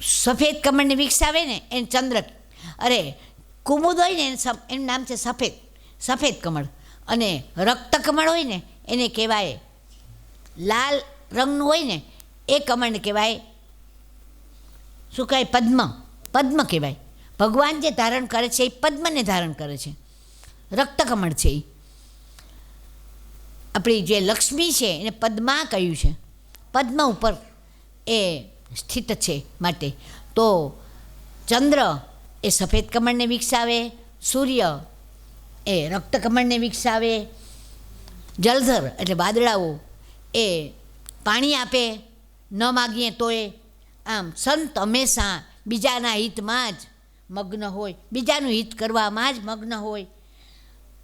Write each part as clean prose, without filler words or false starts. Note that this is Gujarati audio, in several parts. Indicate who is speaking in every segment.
Speaker 1: સફેદ કમળને વિકસાવે ને એને ચંદ્ર, અરે કુમુદ હોય ને એનું નામ છે સફેદ કમળ, અને રક્ત કમળ હોય ને એને કહેવાય, લાલ રંગનું હોય ને એ કમળને કહેવાય શું કહેવાય? પદ્મ કહેવાય. ભગવાન જે ધારણ કરે છે એ પદ્મને ધારણ કરે છે, રક્તકમળ છે એ. આપણી જે લક્ષ્મી છે એને પદ્મા કહ્યું છે, પદ્મ ઉપર એ સ્થિત છે. માટે તો ચંદ્ર એ સફેદ કમળને વિકસાવે, સૂર્ય એ રક્તકમળને વિકસાવે, જલધર એટલે વાદળાઓ એ પાણી આપે ન માગીએ તોય. આમ સંત હંમેશા બીજાના હિતમાં જ મગ્ન હોય, બીજાનું હિત કરવામાં જ મગ્ન હોય.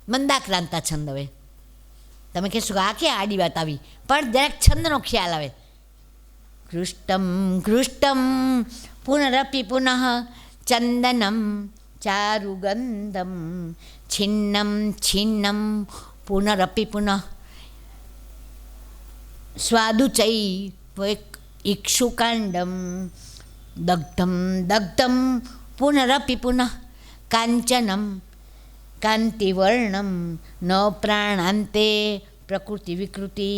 Speaker 1: મંદાક્રાંતા છંદ. હવે તમે કહેશો કે આ ક્યાં આડી વાત આવી, પણ દરેક છંદનો ખ્યાલ આવે. ઘૃષ્ટમ પુનરપી પુનઃ ચંદનમ ચારુગંધમ છિન્નમ પુનરપી પુનઃ સ્વાદુચૈ ઇક્ષુકાંડમ દગ્ધમ પુનરપી પુનઃ કાંચનમ કાંતિવર્ણમ ન પ્રાણાંતે પ્રકૃતિ વિકૃતિ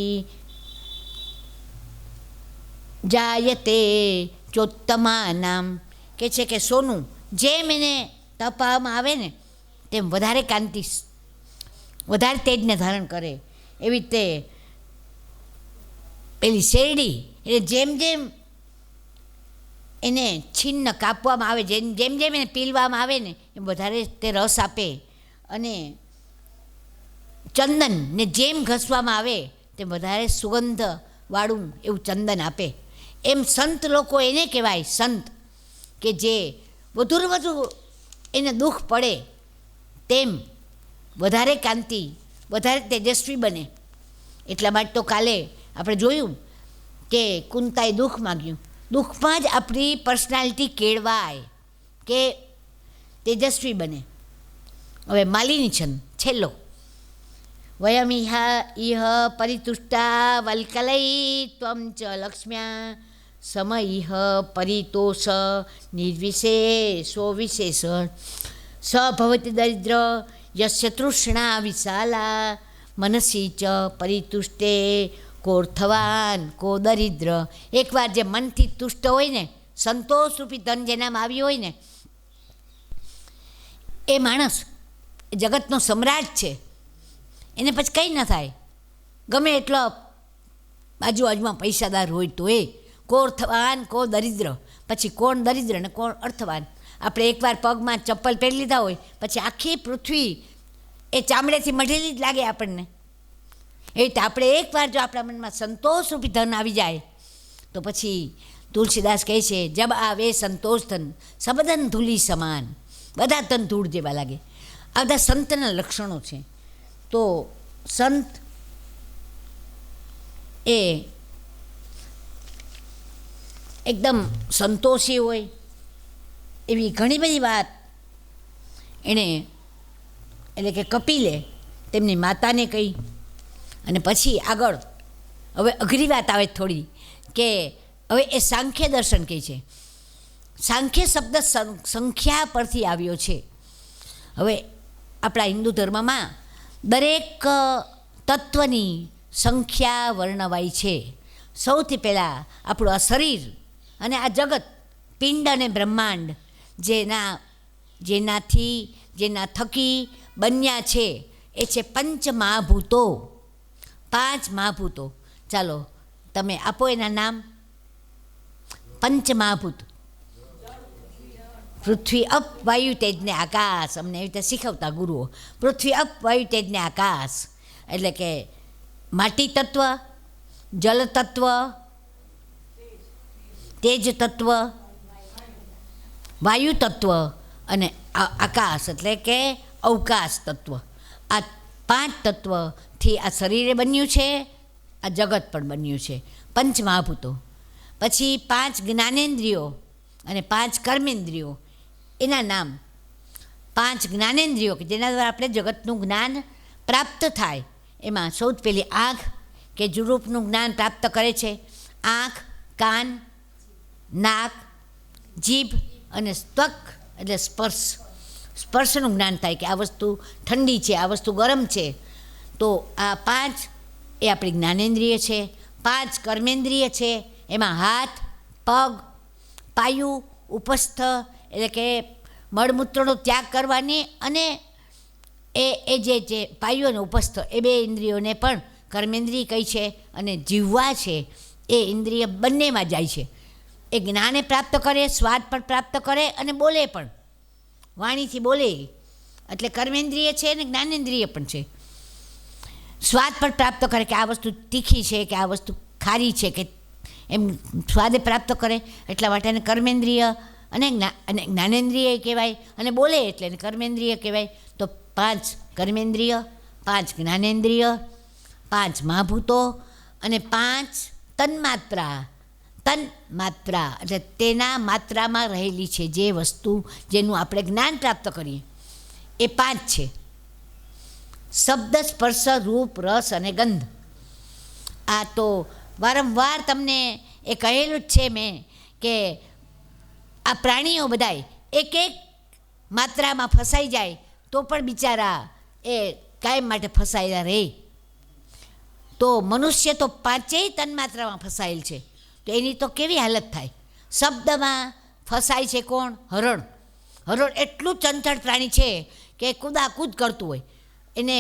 Speaker 1: જાયતે ચોત્તમાનામ. કે છે કે સોનું જેમ એને તપવામાં આવે ને તેમ વધારે કાંતિ, વધારે તેજને ધારણ કરે. એવી રીતે પેલી શેરડી એટલે જેમ જેમ એને છિન્ન કાપવામાં આવે, જેમ જેમ એને પીલવામાં આવે ને એમ વધારે તે રસ આપે. અને ચંદનને જેમ ઘસવામાં આવે તેમ વધારે સુગંધવાળું એવું ચંદન આપે. એમ સંત લોકો એને કહેવાય સંત, કે જે વધુને વધુ એને દુઃખ પડે તેમ વધારે કાંતિ, વધારે તેજસ્વી બને. એટલા માટે તો કાલે આપણે જોયું કે કુંતાએ દુઃખ માગ્યું. દુઃખમાં જ આપણી પર્સનાલિટી કેળવાય કે તેજસ્વી બને. હવે માલિની છંદ છેલ્લો. વયમ ઇહ પરિતુષ્ટા વલ્કલૈ ત્વમ ચ લક્ષ્મ્યા સમઇહ પરિતોષ નિર્વિશેષો વિશેષ સ ભવતિ દરિદ્ર યસ્ય તૃષ્ણા વિશાલા મનસી ચ પરિતુષ્ટે કોર્થવાન કો દરિદ્ર. એકવાર જે મનથી તુષ્ટ હોય ને, સંતોષરૂપી ધન જેનામાં આવ્યું હોય ને, એ માણસ જગતનો સમ્રાટ છે. એને પછી કંઈ ન થાય, ગમે એટલો બાજુબાજુમાં પૈસાદાર હોય તો એ. કોર્થવાન કો દરિદ્ર, પછી કોણ દરિદ્ર ને કોણ અર્થવાન. આપણે એકવાર પગમાં ચપ્પલ પહેરી લીધા હોય પછી આખી પૃથ્વી એ ચામડેથી મઢેલી જ લાગે આપણને. એ રીતે આપણે એકવાર જો આપણા મનમાં સંતોષરૂપી ધન આવી જાય તો પછી તુલસીદાસ કહે છે, જબ આવે સંતોષ ધન સબધન ધૂલી સમાન. બધા ધન ધૂળ જેવા લાગે. આ બધા સંતના લક્ષણો છે. તો સંત એ એકદમ સંતોષી હોય એવી ઘણી બધી વાત એણે, એટલે કે કપિલે તેમની માતાને કહી. અને પછી આગળ હવે અઘરી વાત આવે થોડી, કે હવે એ સાંખ્ય દર્શન કહે છે. સાંખ્ય શબ્દ સંખ્યા પરથી આવ્યો છે. હવે આપણા હિન્દુ ધર્મમાં દરેક તત્વની સંખ્યા વર્ણવાઈ છે. સૌથી પહેલાં આપણું આ શરીર અને આ જગત, પિંડ અને બ્રહ્માંડ જેના થકી બન્યા છે એ છે પંચ મહાભૂતો. 5 મહાભૂતો. ચાલો તમે આપો એના નામ. પંચ મહાભૂત: પૃથ્વી, અપ, વાયુ, તેજ ને આકાશ. અમને એવી રીતે શીખવતા ગુરુઓ. પૃથ્વી, અપ, વાયુ, તેજ ને આકાશ એટલે કે માટી તત્વ, જલ તત્વ, તેજ તત્વ, વાયુ તત્વ અને આકાશ એટલે કે અવકાશ તત્વ. આ 5 તત્વથી આ શરીરે બન્યું છે, આ જગત પણ બન્યું છે. પંચ મહાભૂતો. પછી 5 જ્ઞાનેન્દ્રિયો અને 5 કર્મેન્દ્રિયો. એના નામ 5 જ્ઞાનેન્દ્રિયો કે જેના દ્વારા આપણે જગતનું જ્ઞાન પ્રાપ્ત થાય. એમાં સૌથી પહેલી આંખ કે રૂપનું જ્ઞાન પ્રાપ્ત કરે છે. આંખ, કાન, નાક જીભ અને ત્વક એટલે સ્પર્શનું જ્ઞાન થાય કે આ વસ્તુ ઠંડી છે, આ વસ્તુ ગરમ છે. તો આ 5 એ આપણી જ્ઞાનેન્દ્રિય છે. 5 કર્મેન્દ્રિય છે. એમાં હાથ, પગ, પાયું, ઉપસ્થ એટલે કે મળમૂત્રનો ત્યાગ કરવાની અને એ જે પાયું અને ઉપસ્થ એ 2 ઇન્દ્રિયોને પણ કર્મેન્દ્રિય કહી છે. અને જીવવા છે એ ઇન્દ્રિય બંનેમાં જાય છે. એ જ્ઞાને પ્રાપ્ત કરે, સ્વાદ પણ પ્રાપ્ત કરે અને બોલે પણ, વાણીથી બોલે. એટલે કર્મેન્દ્રિય છે અને જ્ઞાનેન્દ્રિય પણ છે. સ્વાદ પણ પ્રાપ્ત કરે કે આ વસ્તુ તીખી છે કે આ વસ્તુ ખારી છે કે એમ સ્વાદે પ્રાપ્ત કરે. એટલા માટે એને કર્મેન્દ્રિય અને જ્ઞાનેન્દ્રિય કહેવાય. અને બોલે એટલે એને કર્મેન્દ્રિય કહેવાય. તો 5 કર્મેન્દ્રિય, 5 જ્ઞાનેન્દ્રિય, 5 મહાભૂતો અને 5 તન્માત્રા. તન્માત્રા એટલે તેના માત્રામાં રહેલી છે જે વસ્તુ જેનું આપણે જ્ઞાન પ્રાપ્ત કરીએ એ 5 છે. શબ્દ, સ્પર્શ, રૂપ, રસ અને ગંધ. આ તો વારંવાર તમને એ કહેલું જ છે મેં કે આ પ્રાણીઓ બધાય એક માત્રામાં ફસાઈ જાય તો પણ બિચારા એ કાયમ માટે ફસાયેલા રહે. તો મનુષ્ય તો 5 તન્માત્રામાં ફસાયેલ છે. તો એની તો કેવી હાલત થાય. શબ્દમાં ફસાય છે કોણ? હરણ. હરણ એટલું ચંચળ પ્રાણી છે કે કૂદાકૂદ કરતું હોય. એને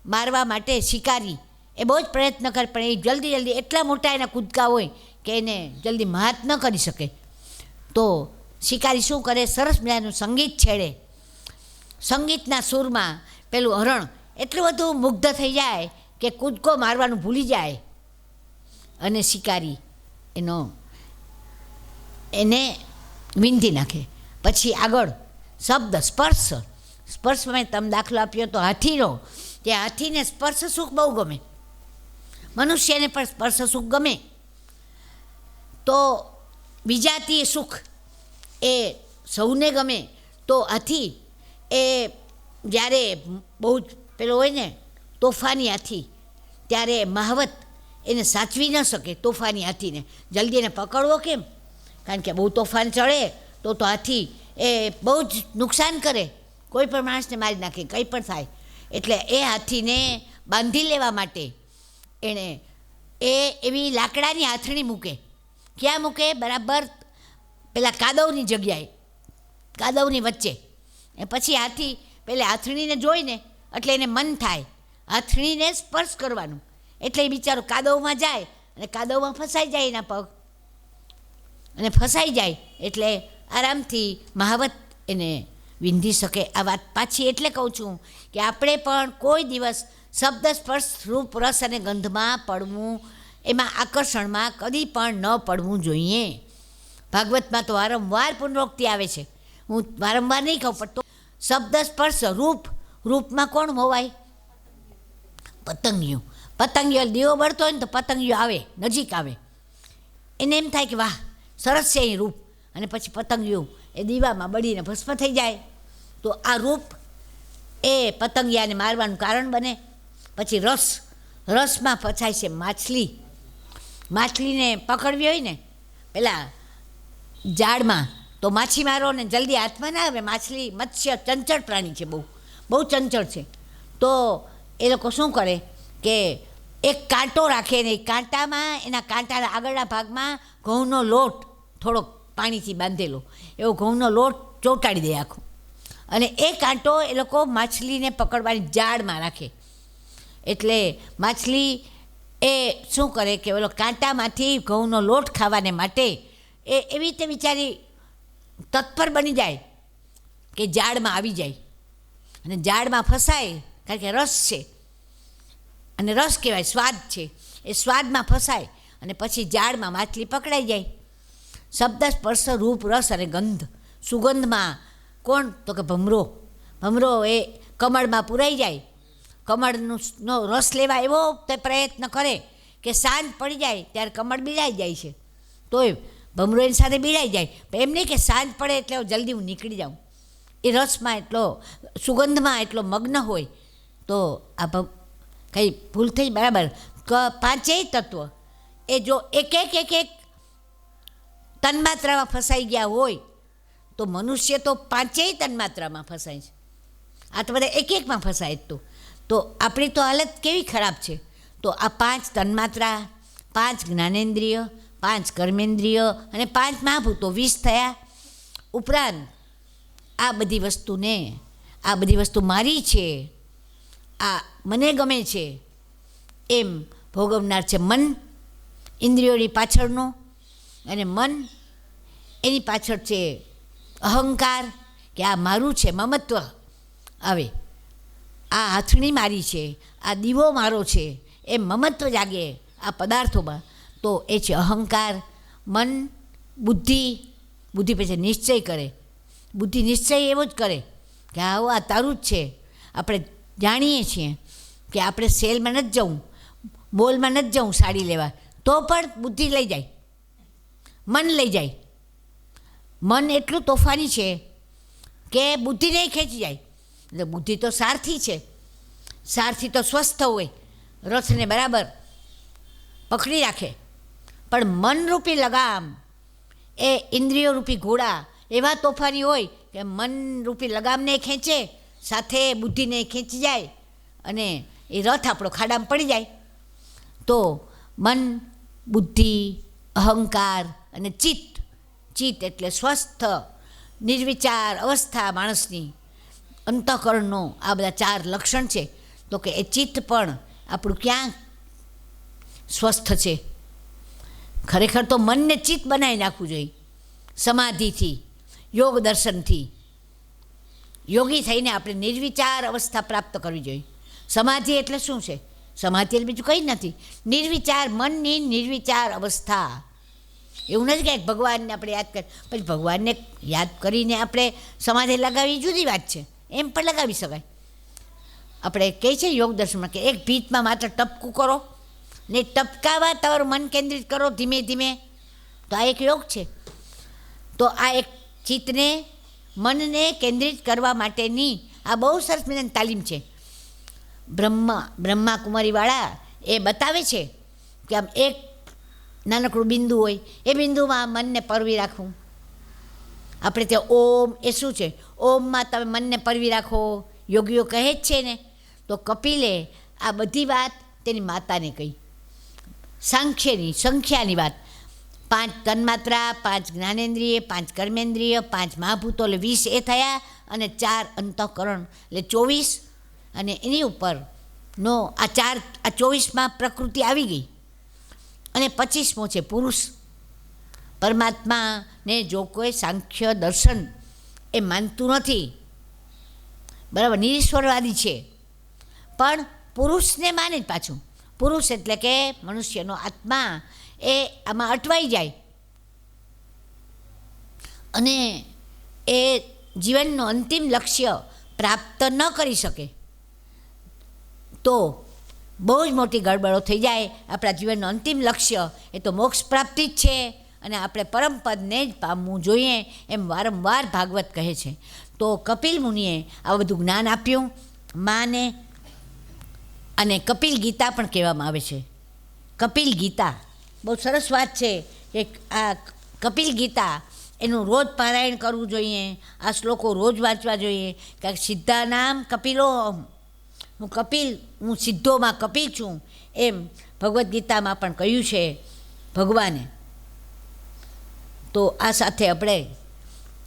Speaker 1: મારવા માટે શિકારી એ બહુ જ પ્રયત્ન કરે પણ એ જલ્દી એટલા મોટા એના કૂદકા હોય કે એને જલ્દી માત ન કરી શકે. તો શિકારી શું કરે? સરસ મજાનું સંગીત છેડે. સંગીતના સૂરમાં પેલું હરણ એટલું બધું મુગ્ધ થઈ જાય કે કૂદકો મારવાનું ભૂલી જાય અને શિકારી એને વીંધી નાખે. પછી આગળ શબ્દ, સ્પર્શમાં તમે દાખલો આપ્યો તો હાથીનો, કે હાથીને સ્પર્શ સુખ બહુ ગમે, મનુષ્યને પણ સ્પર્શ સુખ ગમે. તો વિજાતીય સુખ એ સૌને ગમે. તો હાથી એ જ્યારે બહુ જ પેલો હોય ને તોફાની હાથી, ત્યારે મહાવત એને સાચવી ન શકે. તોફાની હાથીને જલ્દી એને પકડવો કેમ? કારણ કે બહુ તોફાન ચડે તો હાથી એ બહુ જ નુકસાન કરે, કોઈ પણ માણસને મારી નાખે, કંઈ પણ થાય. એટલે એ હાથીને બાંધી લેવા માટે એણે એવી લાકડાની હાથણી મૂકે. ક્યાં મૂકે? બરાબર પેલા કાદવની જગ્યાએ, કાદવની વચ્ચે. એ પછી હાથી પેલે હાથણીને જોઈને એટલે એને મન થાય હાથણીને સ્પર્શ કરવાનું. એટલે એ બિચારો કાદવમાં જાય અને કાદવમાં ફસાઈ જાય એના પગ, અને ફસાઈ જાય એટલે આરામથી મહાવત એને વિંધી શકે. આ વાત પાછી એટલે કહું છું કે આપણે પણ કોઈ દિવસ શબ્દ, સ્પર્શ, રૂપ, રસ અને ગંધમાં પડવું, એમાં આકર્ષણમાં કદી પણ ન પડવું જોઈએ. ભાગવતમાં તો વારંવાર પુનરોક્તિ આવે છે. હું વારંવાર નહીં કહું પણ તો શબ્દ, સ્પર્શ, રૂપમાં કોણ મોવાય? પતંગિયું. પતંગિયો દીવો બળતો હોય ને તો પતંગિયો આવે, નજીક આવે. એને એમ થાય કે વાહ સરસ છે એ રૂપ, અને પછી પતંગિયું એ દીવામાં બળીને ભસ્મ થઈ જાય. તો આ રૂપ એ પતંગિયાને મારવાનું કારણ બને. પછી રસમાં ફસાય છે માછલી. માછલીને પકડવી હોય ને પેલા ઝાડમાં તો માછીમારોને જલ્દી હાથમાં ના આવે. માછલી મત્સ્ય ચંચળ પ્રાણી છે, બહુ ચંચળ છે. તો એ લોકો શું કરે કે એક કાંટો રાખે ને એ કાંટામાં, એના કાંટાના આગળના ભાગમાં ઘઉંનો લોટ થોડોક પાણીથી બાંધેલો એવો ઘઉંનો લોટ ચોંટાડી દે આખો, અને એ કાંટો એ લોકો માછલીને પકડવાની જાળમાં રાખે. એટલે માછલી એ શું કરે કે ઓલો કાંટામાંથી ઘઉંનો લોટ ખાવાને માટે એ એવી રીતે બિચારી તત્પર બની જાય કે જાળમાં આવી જાય અને જાળમાં ફસાય. કારણ કે રસ છે અને રસ કહેવાય, સ્વાદ છે, એ સ્વાદમાં ફસાય અને પછી જાળમાં માછલી પકડાઈ જાય. શબ્દ, સ્પર્શ, રૂપ, રસ અને ગંધ. સુગંધમાં કોણ? તો કે ભમરો. ભમરો એ કમળમાં પૂરાઈ જાય, કમળનો રસ લેવા એવો તે પ્રયત્ન કરે કે સાંજ પડી જાય ત્યારે કમળ બીડાઈ જાય છે, તોય ભમરો એની સાથે બીડાઈ જાય. પણ એમ નહીં કે સાંજ પડે એટલે જલ્દી હું નીકળી જાઉં. એ રસમાં એટલો, સુગંધમાં એટલો મગ્ન હોય. તો આ કંઈ ભૂલ થઈ બરાબર. 5 તત્વ એ જો એક તન્માત્રામાં ફસાઈ ગયા હોય તો મનુષ્ય તો પાંચેય તન્માત્રામાં ફસાય છે. આ તો બધા એક એકમાં ફસાય તો આપણી તો હાલત કેવી ખરાબ છે. તો આ 5 તન્માત્રા, 5 જ્ઞાનેન્દ્રિય, 5 કર્મેન્દ્રિય અને 5 મહાભૂતો 20 થયા. ઉપરાંત આ બધી વસ્તુ મારી છે, આ મને ગમે છે એમ ભોગવનાર છે મન, ઇન્દ્રિયોની પાછળનો. અને મન એની પાછળ છે અહંકાર, કે આ મારું છે, મમત્વ આવે. આ હાથણી મારી છે, આ દીવો મારો છે એમ મમત્વ જાગે આ પદાર્થોમાં, તો એ છે અહંકાર. મન, બુદ્ધિ પછી નિશ્ચય કરે. બુદ્ધિ નિશ્ચય એવો જ કરે કે આ તારું જ છે. આપણે જાણીએ છીએ કે આપણે સેલમાં નથી જવું, મોલમાં નથી જવું સાડી લેવા, તો પણ બુદ્ધિ લઈ જાય, મન લઈ જાય. મન એટલું તોફાની છે કે બુદ્ધિને ખેંચી જાય. એટલે બુદ્ધિ તો સારથી છે, સારથી તો સ્વસ્થ હોય, રથને બરાબર પકડી રાખે. પણ મનરૂપી લગામ, એ ઇન્દ્રિયો રૂપી ઘોડા એવા તોફાની હોય કે મનરૂપી લગામને ખેંચે, સાથે બુદ્ધિને ખેંચી જાય અને એ રથ આપણો ખાડામાં પડી જાય. તો મન, બુદ્ધિ, અહંકાર અને ચિત્ત એટલે સ્વસ્થ નિર્વિચાર અવસ્થા માણસની, અંતઃકરણનો આ બધા 4 લક્ષણ છે. તો કે એ ચિત્ત પણ આપણું ક્યાં સ્વસ્થ છે? ખરેખર તો મનને ચિત્ત બનાવી નાખવું જોઈએ સમાધિથી, યોગ દર્શનથી. યોગી થઈને આપણે નિર્વિચાર અવસ્થા પ્રાપ્ત કરવી જોઈએ. સમાધિ એટલે શું છે? સમાધિ એટલે બીજું કંઈ નથી, નિર્વિચાર, મનની નિર્વિચાર અવસ્થા. એવું નથી કે ભગવાનને આપણે યાદ કરીએ, પછી ભગવાનને યાદ કરીને આપણે સમાધિ લગાવી જુદી વાત છે, એમ પણ લગાવી શકાય. આપણે કહે છે યોગ દર્શનમાં કે એક ભીતમાં માત્ર ટપકું કરો ને ટપકાવા તમારું મન કેન્દ્રિત કરો ધીમે ધીમે, તો આ એક યોગ છે. તો આ એક ચિત્તને, મનને કેન્દ્રિત કરવા માટેની આ બહુ સરસ મજાની તાલીમ છે. બ્રહ્માકુમારીવાળા એ બતાવે છે કે આમ એક નાનકડું બિંદુ હોય, એ બિંદુમાં મનને પરવી રાખવું. આપણે ત્યાં ઓમ એ શું છે? ઓમમાં તમે મનને પરવી રાખો, યોગીઓ કહે જ છે ને. તો કપિલે આ બધી વાત તેની માતાને કહી, સંખ્યાની વાત. 5 તન્માત્રા, 5 જ્ઞાનેન્દ્રિય, 5 કર્મેન્દ્રિય, 5 મહાભૂતો એટલે 20 એ થયા, અને 4 અંતઃકરણ એટલે 24. અને એની ઉપરનો આ 24માં પ્રકૃતિ આવી ગઈ. અને 25મો છે પુરુષ. પરમાત્માને જો કોઈ સાંખ્ય દર્શન એ માનતું નથી, બરાબર, નિરીશ્વરવાદી છે, પણ પુરુષને માને જ પાછું. પુરુષ એટલે કે મનુષ્યનો આત્મા એ આમાં અટવાઈ જાય અને એ જીવનનું અંતિમ લક્ષ્ય પ્રાપ્ત ન કરી શકે, તો બહુ જ મોટી ગડબડો થઈ જાય. આપણા જીવનનું અંતિમ લક્ષ્ય એ તો મોક્ષ પ્રાપ્તિ જ છે, અને આપણે પરમપદને જ પામવું જોઈએ એમ વારંવાર ભાગવત કહે છે. તો કપિલ મુનિએ આ બધું જ્ઞાન આપ્યું માને, અને કપિલ ગીતા પણ કહેવામાં આવે છે. કપિલ ગીતા બહુ સરસ વાત છે કે આ કપિલ ગીતા એનું રોજ પારાયણ કરવું જોઈએ. આ શ્લોકો રોજ વાંચવા જોઈએ. કે સિદ્ધા નામ કપિલો, હું સિદ્ધોમાં કપિલ છું, એમ ભગવદ્ ગીતામાં પણ કહ્યું છે ભગવાને. તો આ સાથે આપણે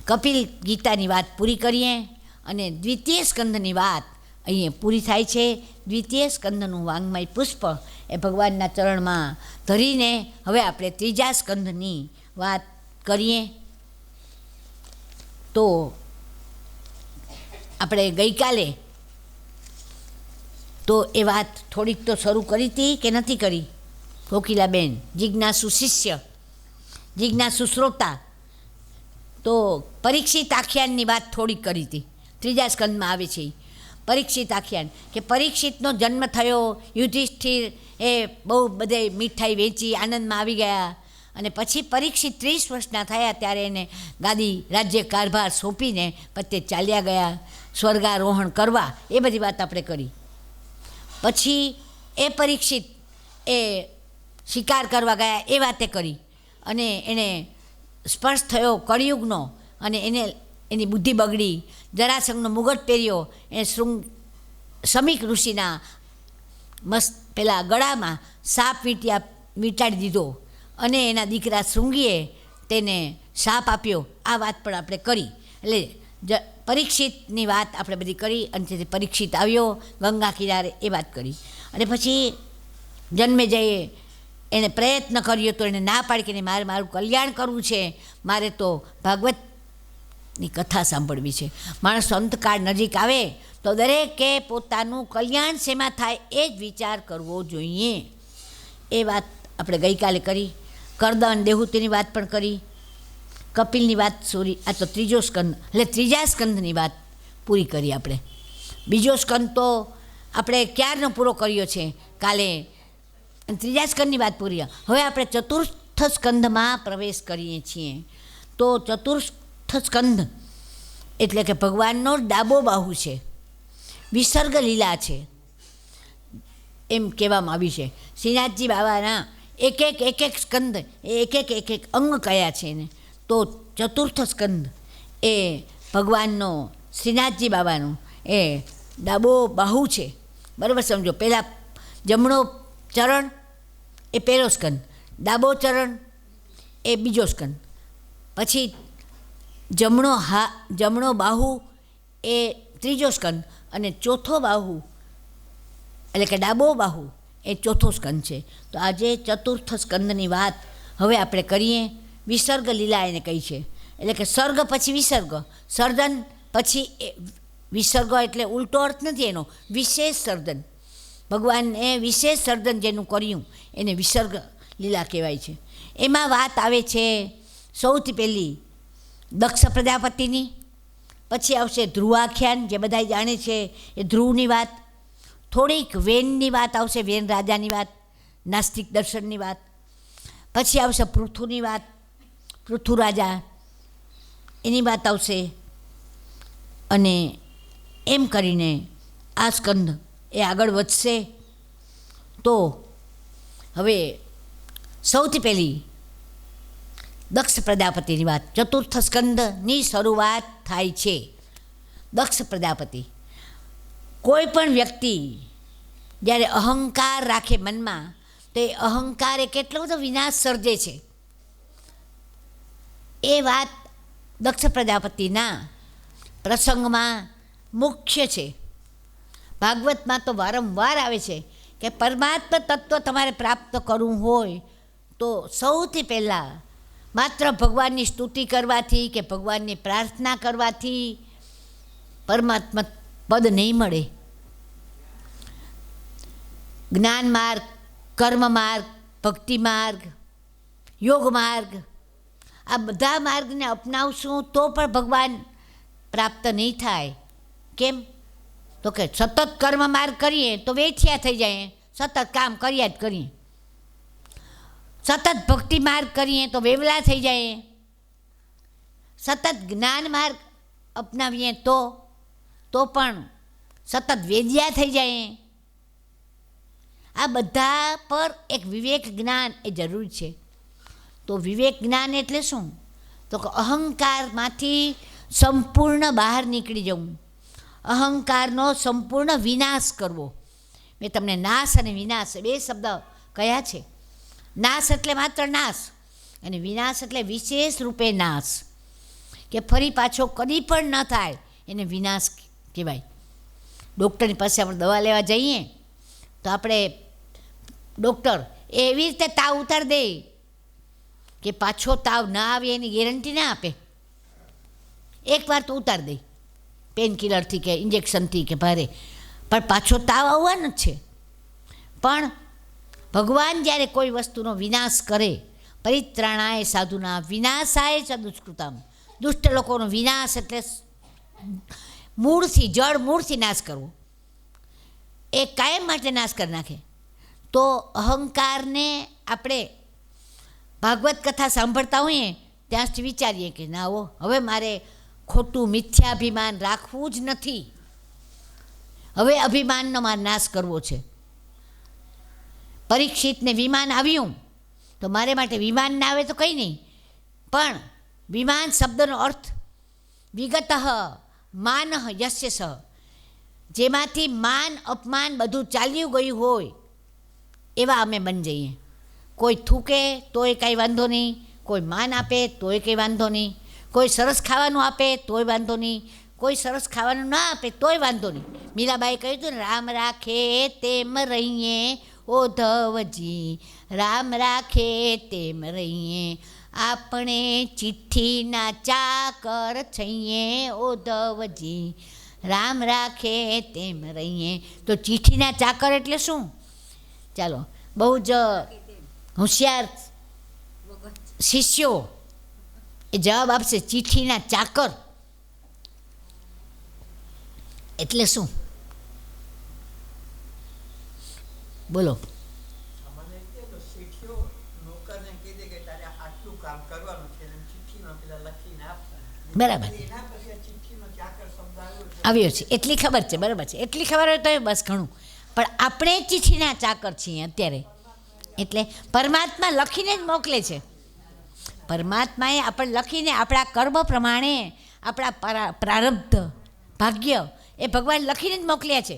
Speaker 1: કપિલ ગીતાની વાત પૂરી કરીએ, અને દ્વિતીય સ્કંદની વાત અહીંયા પૂરી થાય છે. દ્વિતીય સ્કંદનું વાંગ્મય પુષ્પ એ ભગવાનના ચરણમાં ધરીને હવે આપણે ત્રીજા સ્કંદની વાત કરીએ. તો આપણે ગઈકાલે તો એ વાત થોડીક તો શરૂ કરી હતી કે નથી કરી કોકિલાબેન? જિજ્ઞાસુ શિષ્ય, જિજ્ઞાસુ શ્રોતા. તો પરીક્ષિત આખ્યાનની વાત થોડીક કરી હતી, ત્રીજા સ્કંદમાં આવે છે પરીક્ષિત આખ્યાન. કે પરીક્ષિતનો જન્મ થયો, યુધિષ્ઠિર એ બહુ બધે મીઠાઈ વેચી આનંદમાં આવી ગયા, અને પછી પરીક્ષિત 30 વર્ષના થયા ત્યારે એને ગાદી રાજ્ય કારભાર સોંપીને પતે ચાલ્યા ગયા સ્વર્ગારોહણ કરવા. એ બધી વાત આપણે કરી. પછી એ પરીક્ષિત એ શિકાર કરવા ગયા એ વાતે કરી, અને એણે સ્પર્શ થયો કળિયુગનો, અને એની બુદ્ધિ બગડી, જરાસંઘનો મુગટ પહેર્યો, એને શમીક ઋષિના પેલા ગળામાં સાપ વીંટાડી દીધો અને એના દીકરા શૃંગીએ તેને શાપ આપ્યો. આ વાત પણ આપણે કરી. એટલે પરીક્ષિતની વાત આપણે બધી કરી અને તેથી પરીક્ષિત આવ્યો ગંગા કિનારે, એ વાત કરી. અને પછી જન્મેજયે એણે પ્રયત્ન કર્યો તો એને ના પાડી કે મારે મારું કલ્યાણ કરવું છે, મારે તો ભાગવતની કથા સાંભળવી છે. માણસ અંતકાળ નજીક આવે તો દરેકે પોતાનું કલ્યાણ શેમાં થાય એ જ વિચાર કરવો જોઈએ. એ વાત આપણે ગઈકાલે કરી. કરદન દેહૂતિની વાત પણ કરી, કપિલની વાત સોરી, આ તો ત્રીજો સ્કંદ, એટલે ત્રીજા સ્કંદની વાત પૂરી કરી આપણે. બીજો સ્કંદ તો આપણે ક્યારનો પૂરો કર્યો છે કાલે, ત્રીજા સ્કંદની વાત પૂરી. હવે આપણે ચતુર્થ સ્કંદમાં પ્રવેશ કરીએ છીએ. તો ચતુર્થ સ્કંદ એટલે કે ભગવાનનો ડાબો બાહુ છે, વિસર્ગ લીલા છે એમ કહેવામાં આવ્યું છે. શ્રીનાથજી બાબાના એક એક સ્કંદ, એક એક અંગ કયા છે એને. તો ચતુર્થ સ્કંદ એ ભગવાનનો શ્રીનાથજી બાબાનું એ ડાબો બાહુ છે. બરાબર સમજો. પહેલાં જમણો ચરણ એ પહેલો સ્કંદ, ડાબો ચરણ એ બીજો સ્કંદ, પછી જમણો બાહુ એ ત્રીજો સ્કંદ, અને ચોથો બાહુ એટલે કે ડાબો બાહુ એ ચોથો સ્કંદ છે. તો આજે ચતુર્થ સ્કંદની વાત હવે આપણે કરીએ. વિસર્ગ લીલા એને કહી છે, એટલે કે સર્ગ પછી વિસર્ગ, સર્જન પછી વિસર્ગ, એટલે ઉલટો અર્થ નથી એનો, વિશેષ સર્જન. ભગવાને વિશેષ સર્જન જેનું કર્યું એને વિસર્ગ લીલા કહેવાય છે. એમાં વાત આવે છે સૌથી પહેલી દક્ષ પ્રજાપતિની, પછી આવશે ધ્રુવાખ્યાન જે બધા જાણે છે એ ધ્રુવની વાત, થોડીક વેનની વાત આવશે, વેન રાજાની વાત, નાસ્તિક દર્શનની વાત, પછી આવશે પૃથુની વાત, પૃથુ રાજા એની વાત આવશે. અને એમ કરીને આ સ્કંદ એ આગળ વધશે. તો હવે સૌથી પહેલી દક્ષ પ્રજાપતિની વાત, ચતુર્થ સ્કંદની શરૂઆત થાય છે. દક્ષ પ્રજાપતિ, કોઈ પણ વ્યક્તિ જ્યારે અહંકાર રાખે મનમાં, તો એ અહંકાર એ કેટલો બધો વિનાશ સર્જે છે. એ વાત દક્ષ પ્રજાપતિના પ્રસંગમાં મુખ્ય છે. ભાગવતમાં તો વારંવાર આવે છે કે પરમાત્મા તત્વ તમારે પ્રાપ્ત કરવું હોય તો સૌથી પહેલાં માત્ર ભગવાનની સ્તુતિ કરવાથી કે ભગવાનની પ્રાર્થના કરવાથી પરમાત્મા પદ નહીં મળે. જ્ઞાન માર્ગ, કર્મ માર્ગ, ભક્તિ માર્ગ, યોગ માર્ગ, આ બધા માર્ગને અપનાવશું તો પણ ભગવાન પ્રાપ્ત નહીં થાય. કેમ? તો કે સતત કર્મ માર્ગ કરીએ તો વેઠિયા થઈ જાય, સતત કામ કર્યા જ કરીએ. સતત ભક્તિ માર્ગ કરીએ તો વેવલા થઈ જાય. સતત જ્ઞાન માર્ગ અપનાવીએ તો પણ સતત વેદ્યા થઈ જાય. આ બધા પર એક વિવેક જ્ઞાન એ જરૂરી છે. તો વિવેક જ્ઞાન એટલે શું? તો કે અહંકારમાંથી સંપૂર્ણ બહાર નીકળી જવું, અહંકારનો સંપૂર્ણ વિનાશ કરવો. મેં તમને નાશ અને વિનાશ બે શબ્દ કયા છે. નાશ એટલે માત્ર નાશ, અને વિનાશ એટલે વિશેષ રૂપે નાશ, કે ફરી પાછો કદી પણ ન થાય એને વિનાશ કહેવાય. ડૉક્ટરની પાસે આપણે દવા લેવા જઈએ તો આપણે ડૉક્ટર એવી રીતે તાવ ઉતારી દે કે પાછો તાવ ના આવે એની ગેરંટી ના આપે. એકવાર તો ઉતારી દે પેન કિલરથી કે ઇન્જેક્શનથી કે ભારે, પણ પાછો તાવ આવવાનો જ છે. પણ ભગવાન જ્યારે કોઈ વસ્તુનો વિનાશ કરે, પરિત્રાણાય સાધુના વિનાશાય ચ દુષ્કૃતામ, દુષ્ટ લોકોનો વિનાશ એટલે મૂળથી, જળ મૂળથી નાશ કરવો, એ કાયમ માટે નાશ કરી નાખે. તો અહંકારને આપણે ભાગવત કથા સાંભળતા હોઈએ ત્યાં સુધી વિચારીએ કે ના હવે મારે ખોટું મિથ્યાભિમાન રાખવું જ નથી, હવે અભિમાનનો મારે નાશ કરવો છે. પરીક્ષિતને વિમાન આવ્યું તો મારે માટે વિમાન ના આવે તો કંઈ નહીં, પણ વિમાન શબ્દનો અર્થ વિગત માન યસ્ય સહ, જેમાંથી માન અપમાન બધું ચાલ્યું ગયું હોય એવા અમે બની જઈએ. કોઈ થૂકે તોય કાંઈ વાંધો નહીં, કોઈ માન આપે તોય કંઈ વાંધો નહીં, કોઈ સરસ ખાવાનું આપે તોય વાંધો નહીં, કોઈ સરસ ખાવાનું ના આપે તોય વાંધો નહીં. મીરાબાઈએ કહ્યું હતું ને, રામ રાખે તેમ રહીએ ઓધવજી, રામ રાખે તેમ રહીએ, આપણે ચિઠ્ઠીના ચાકર છઈએ ઓધવજી, રામ રાખે તેમ રહીએ. તો ચિઠ્ઠીના ચાકર એટલે શું? ચાલો, બહુ જ હોશિયાર શિષ્યો એ જવાબ આપશે, ચિઠ્ઠીના ચાકર એટલે શું? બોલો. બરાબર આવ્યો છે એટલી ખબર છે, બરાબર છે, એટલી ખબર હોય તો બસ ઘણું. પણ આપણે ચિઠ્ઠીના ચાકર છીએ અત્યારે. એટલે પરમાત્મા લખીને જ મોકલે છે. પરમાત્માએ આપણે લખીને આપણા કર્મ પ્રમાણે આપણા પ્રારબ્ધ ભાગ્ય એ ભગવાન લખીને જ મોકલ્યા છે.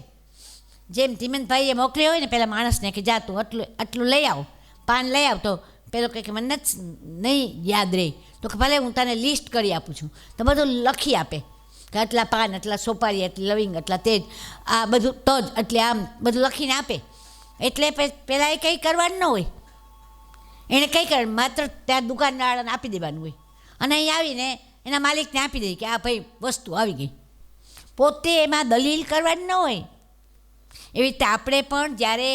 Speaker 1: જેમ ધીમનભાઈએ મોકલ્યો હોય ને પેલા માણસને કે જા તું આટલું લઈ આવ, પાન લઈ આવ, તો પેલો કહે કે મને નહીં યાદ રહે, તો કે ભલે હું તને લિસ્ટ કરી આપું છું, તો બધું લખી આપે કે આટલા પાન, આટલા સોપારી, આટલી લવિંગ, આટલા તેજ, આ બધું તજ, એટલે આમ બધું લખીને આપે. એટલે પહેલાં એ કંઈ કરવાનું ન હોય, એણે કંઈ કરવાનું, માત્ર ત્યાં દુકાનવાળાને આપી દેવાનું હોય, અને અહીં આવીને એના માલિકને આપી દે કે આ ભાઈ વસ્તુ આવી ગઈ. પોતે એમાં દલીલ કરવાની ન હોય. એવી રીતે આપણે પણ જ્યારે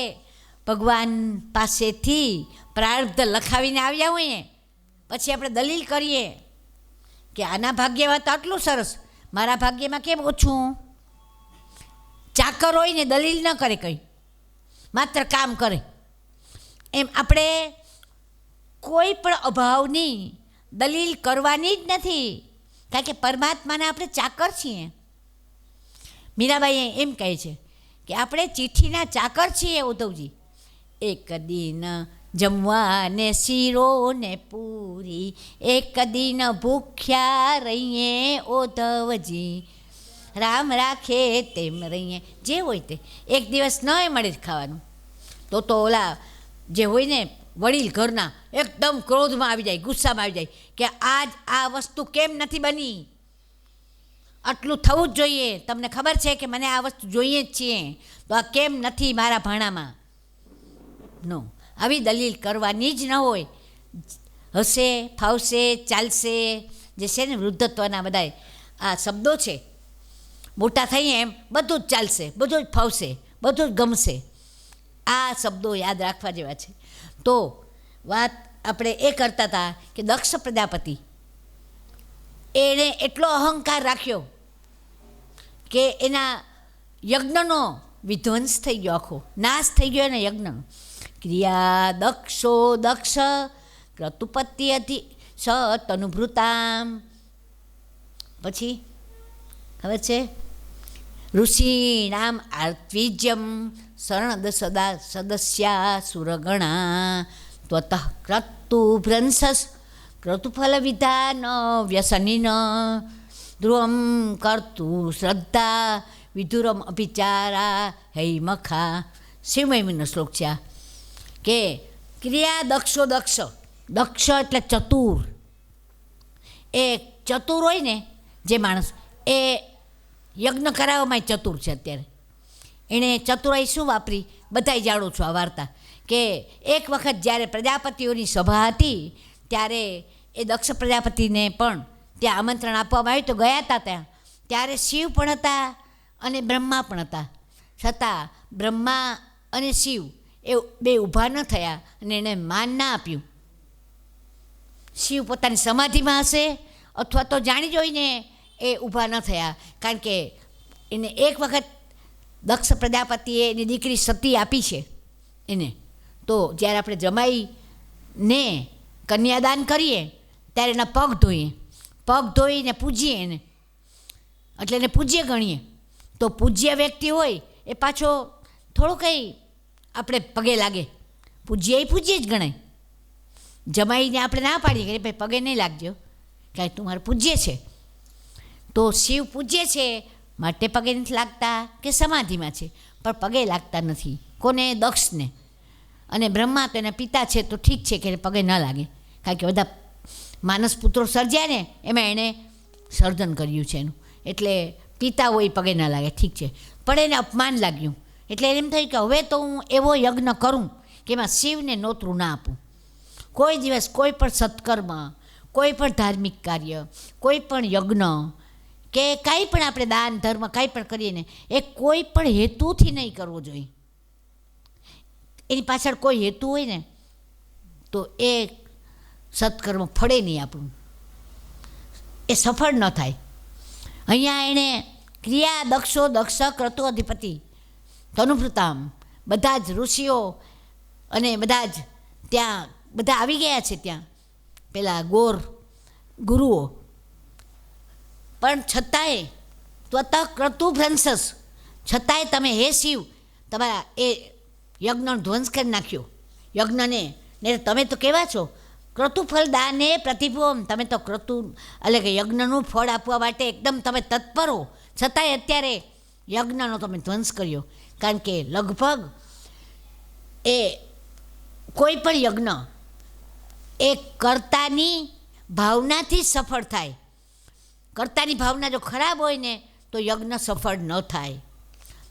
Speaker 1: ભગવાન પાસેથી પ્રારબ્ધ લખાવીને આવ્યા હોઈએ, પછી આપણે દલીલ કરીએ કે આના ભાગ્યમાં તો આટલું સરસ, મારા ભાગ્યમાં કેમ ઓછું? ચાકર હોય ને દલીલ ન કરે, કંઈ માત્ર કામ કરે. એમ આપણે કોઈ પણ અભાવની દલીલ કરવાની જ નથી, કારણ કે પરમાત્માના આપણે ચાકર છીએ. મીરાબાઈ એમ કહે છે કે આપણે ચિઠ્ઠીના ચાકર છીએ ઉદ્ધવજી. એક દિન જમવા ને શીરો ને પૂરી, એક દિન ભૂખ્યા રહીએ ઓધવજી, રામ રાખે તેમ રહીએ. જે હોય તે, એક દિવસ ન મળે ખાવાનું તો ઓલા જે હોય ને વડીલ ઘરના એકદમ ક્રોધમાં આવી જાય, ગુસ્સામાં આવી જાય કે આજ આ વસ્તુ કેમ નથી બની, આટલું થવું જ જોઈએ, તમને ખબર છે કે મને આ વસ્તુ જોઈએ જ છીએ, તો આ કેમ નથી મારા ભાણામાં? નો, આવી દલીલ કરવાની જ ન હોય. હશે, ફાવશે, ચાલશે, જે છે ને વૃદ્ધત્વના બધા આ શબ્દો છે, મોટા થઈએ એમ બધું જ ચાલશે, બધું જ ફાવશે, બધું જ ગમશે, આ શબ્દો યાદ રાખવા જેવા છે. તો વાત આપણે એ કરતા હતા કે દક્ષ પ્રજાપતિ એણે એટલો અહંકાર રાખ્યો કે એના યજ્ઞનો વિધ્વંસ થઈ ગયો, આખો નાશ થઈ ગયો એના યજ્ઞનો. ક્રિયા દક્ષ ક્રતુપતિ હતી સ તનુભૃતામ. પછી ખબર છે, ઋષિણામ આર્ત્વીજ્યમ શરણદ સદા સદસ્યા સુરગણા ત્વતઃ ક્રતુભ્રંસસ ક્રતુફલ વિધાન વ્યસનિન ધ્રુવમ કર્તુ શ્રદ્ધા વિધુરમ અભિચારા હૈમખા. શિવમહિમીનો શ્લોક છે આ, કે ક્રિયા દક્ષ એટલે ચતુર. એ ચતુર હોય ને જે માણસ, એ યજ્ઞ કરાવવામાં ચતુર છે. અત્યારે એણે ચતુરાઈ શું વાપરી, બધાય જાણો છો આ વાર્તા, કે એક વખત જ્યારે પ્રજાપતિઓની સભા હતી ત્યારે એ દક્ષ પ્રજાપતિને પણ ત્યાં આમંત્રણ આપવામાં આવ્યું, તો ગયા હતા ત્યાં. ત્યારે શિવ પણ હતા અને બ્રહ્મા પણ હતા. છતાં બ્રહ્મા અને શિવ એ બે ઊભા ન થયા અને એને માન ના આપ્યું. શિવ પોતાની સમાધિમાં હશે અથવા તો જાણી જોઈને એ ઊભા ન થયા, કારણ કે એને એક વખત દક્ષ પ્રજાપતિએ એની દીકરી સતી આપી છે એને. તો જ્યારે આપણે જમાઈને કન્યાદાન કરીએ ત્યારે એના પગ ધોઈએ, પગ ધોઈને પૂજીએ એને, એટલે એને પૂજ્ય ગણીએ. તો પૂજ્ય વ્યક્તિ હોય એ પાછો થોડું કંઈ આપણે પગે લાગે, પૂજ્ય જ ગણાય. જમાઈને આપણે ના પાડીએ કે ભાઈ પગે નહીં લાગજો, કાંઈ તું મારું પૂજ્ય છે. તો શિવ પૂજ્ય છે માટે પગે નથી લાગતા કે સમાધિમાં છે પણ પગે લાગતા નથી. કોને? દક્ષને. અને બ્રહ્મા તો એના પિતા છે તો ઠીક છે કે પગે ન લાગે, કારણ કે બધા માનસ પુત્રો સર્જ્યા ને એમાં એણે સર્જન કર્યું છે એનું, એટલે પિતા હોય પગે ન લાગે ઠીક છે, પણ એને અપમાન લાગ્યું એટલે એમ થયું કે હવે તો હું એવો યજ્ઞ કરું કે એમાં શિવને નોતરું ના આપું. કોઈ દિવસ કોઈ પણ સત્કર્મ, કોઈ પણ ધાર્મિક કાર્ય, કોઈ પણ યજ્ઞ કે કાંઈ પણ આપણે દાન ધર્મ કાંઈ પણ કરીએ ને એ કોઈ પણ હેતુથી નહીં કરવો જોઈએ. એની પાછળ કોઈ હેતુ હોય ને તો એ સત્કર્મ ફળે નહીં, આપણું એ સફળ ન થાય. અહીંયા એણે ક્રિયા દક્ષ ક્રતુ અધિપતિ તનુભૃતામ બધા જ ઋષિઓ અને બધા જ ત્યાં બધા આવી ગયા છે, ત્યાં પેલા ગોર ગુરુઓ, પણ છતાંય ત્વત ક્રતુભ્રંશસ, છતાંય તમે હે શિવ તમારા એ યજ્ઞનો ધ્વંસ કરી નાખ્યો. યજ્ઞને ને તમે તો કેવા છો ક્રતુફળ દાને પ્રતિભોમ, તમે તો ક્રતુ એટલે કે યજ્ઞનું ફળ આપવા માટે એકદમ તમે તત્પર હો, છતાંય અત્યારે યજ્ઞનો તમે ધ્વંસ કર્યો. કારણ કે લગભગ એ કોઈ પણ યજ્ઞ એ કર્તાની ભાવનાથી સફળ થાય. કર્તાની ભાવના જો ખરાબ હોય ને તો યજ્ઞ સફળ ન થાય.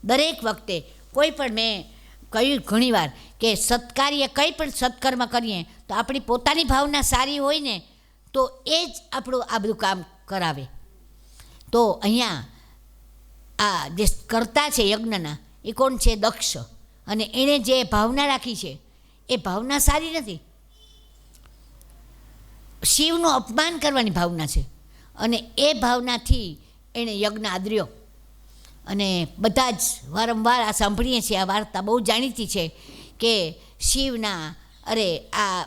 Speaker 1: દરેક વખતે કોઈ પણ મેં કહ્યું ઘણીવાર કે સત્કાર્ય કંઈ પણ સત્કર્મ કરીએ તો આપણી પોતાની ભાવના સારી હોય ને તો એ જ આપણું આ બધું કામ કરાવે. તો અહીંયા આ જે કર્તા છે યજ્ઞના એ કોણ છે? દક્ષ. અને એણે જે ભાવના રાખી છે એ ભાવના સારી નથી, શિવનું અપમાન કરવાની ભાવના છે, અને એ ભાવનાથી એણે યજ્ઞ આદર્યો. અને બધા જ વારંવાર આ સાંભળીએ છીએ, આ વાર્તા બહુ જાણીતી છે કે શિવના આ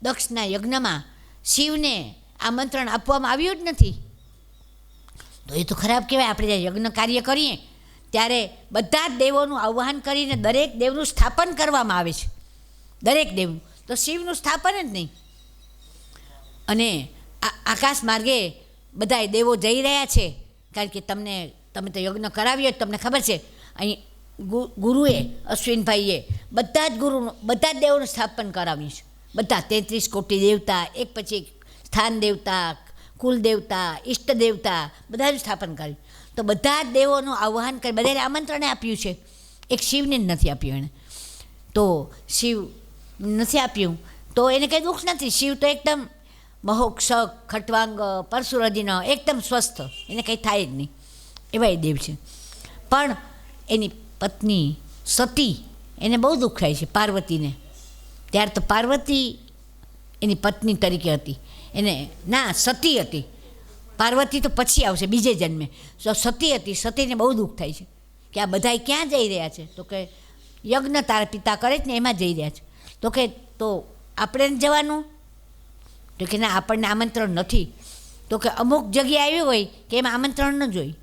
Speaker 1: દક્ષના યજ્ઞમાં શિવને આમંત્રણ આપવામાં આવ્યું જ નથી. તો એ તો ખરાબ કહેવાય. આપણે જ્યારે યજ્ઞ કાર્ય કરીએ ત્યારે બધા જ દેવોનું આહ્વાન કરીને દરેક દેવનું સ્થાપન કરવામાં આવે છે, દરેક દેવનું. તો શિવનું સ્થાપન જ નહીં. અને આકાશ માર્ગે બધા દેવો જઈ રહ્યા છે, કારણ કે તમે તો યજ્ઞ કરાવ્યો તમને ખબર છે. અહીં ગુરુએ અશ્વિનભાઈએ બધા જ દેવોનું સ્થાપન કરાવ્યું છે. બધા 33 કોટી દેવતા, એક પછી એક સ્થાન દેવતા, કુલ દેવતા, ઈષ્ટ દેવતા, બધાનું સ્થાપન કર્યું. તો બધા જ દેવોનું આહ્વાન કરી બધાને આમંત્રણ આપ્યું છે, એક શિવને જ નથી આપ્યું એણે. તો શિવ નથી આપ્યું તો એને કંઈ દુઃખ નથી. શિવ તો એકદમ મહોક્ષક, ખટવાંગ, પરશુરાજીન, એકદમ સ્વસ્થ, એને કંઈ થાય જ નહીં, એવા એ દેવ છે. પણ એની પત્ની સતી એને બહુ દુઃખ થાય છે, પાર્વતીને. ત્યારે તો પાર્વતી એની પત્ની તરીકે હતી, એને ના સતી હતી. પાર્વતી તો પછી આવશે બીજે જન્મે. સતી હતી, સતીને બહુ દુઃખ થાય છે કે આ બધા ક્યાં જઈ રહ્યા છે? તો કે યજ્ઞ તારા પિતા કરે જ ને એમાં જઈ રહ્યા છે. તો કે તો આપણે જવાનું? તો કે ના, આપણને આમંત્રણ નથી. તો કે અમુક જગ્યાએ આવી હોય કે એમાં આમંત્રણ ન જોઈ,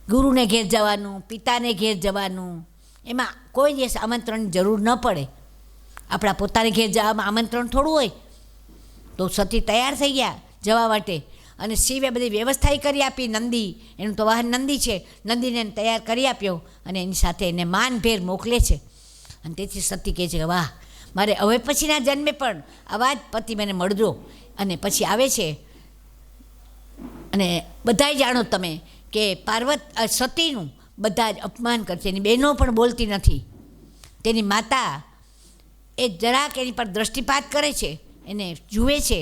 Speaker 1: ગુરુને ઘેર જવાનું, પિતાને ઘેર જવાનું, એમાં કોઈ દિવસ આમંત્રણની જરૂર ન પડે. આપણા પોતાને ઘેર જવામાં આમંત્રણ થોડું હોય. તો સતી તૈયાર થઈ ગયા જવા માટે, અને શિવે બધી વ્યવસ્થા કરી આપી. નંદી, એનું તો વાહન નંદી છે, નંદીને તૈયાર કરી આપ્યો અને એની સાથે એને માનભેર મોકલે છે. અને તેથી સતી કહે છે કે વાહ, મારે હવે પછીના જન્મે પણ આવા જ પતિ મને મળજો. અને પછી આવે છે. અને બધાય જાણો તમે કે સતીનું બધા જ અપમાન કરે છે. એની બહેનો પણ બોલતી નથી. તેની માતા એ જરાક એની પર દૃષ્ટિપાત કરે છે, એને જુએ છે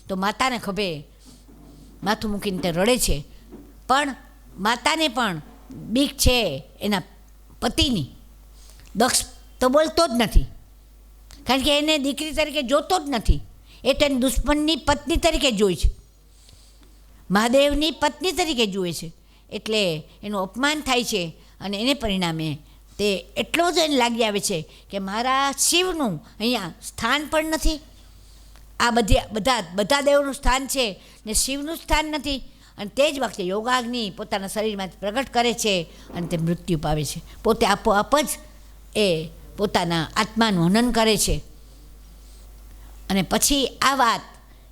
Speaker 1: તો માતાને ખભે માથું મૂકીને તે રડે છે. પણ માતાને પણ બીક છે એના પતિની. દક્ષ તો બોલતો જ નથી, કારણ કે એને દીકરી તરીકે જોતો જ નથી. એ તો એની દુશ્મનની પત્ની તરીકે જોઈ છે, મહાદેવની પત્ની તરીકે જુએ છે. એટલે એનું અપમાન થાય છે. અને એને પરિણામે તે એટલો જ એને લાગી આવે છે કે મારા શિવનું અહીંયા સ્થાન પણ નથી. આ બધા દેવોનું સ્થાન છે ને શિવનું સ્થાન નથી. અને તે જ વખતે યોગાગ્નિ પોતાના શરીરમાંથી પ્રગટ કરે છે અને તે મૃત્યુ પામે છે. પોતે આપોઆપ જ એ પોતાના આત્માનું હનન કરે છે. અને પછી આ વાત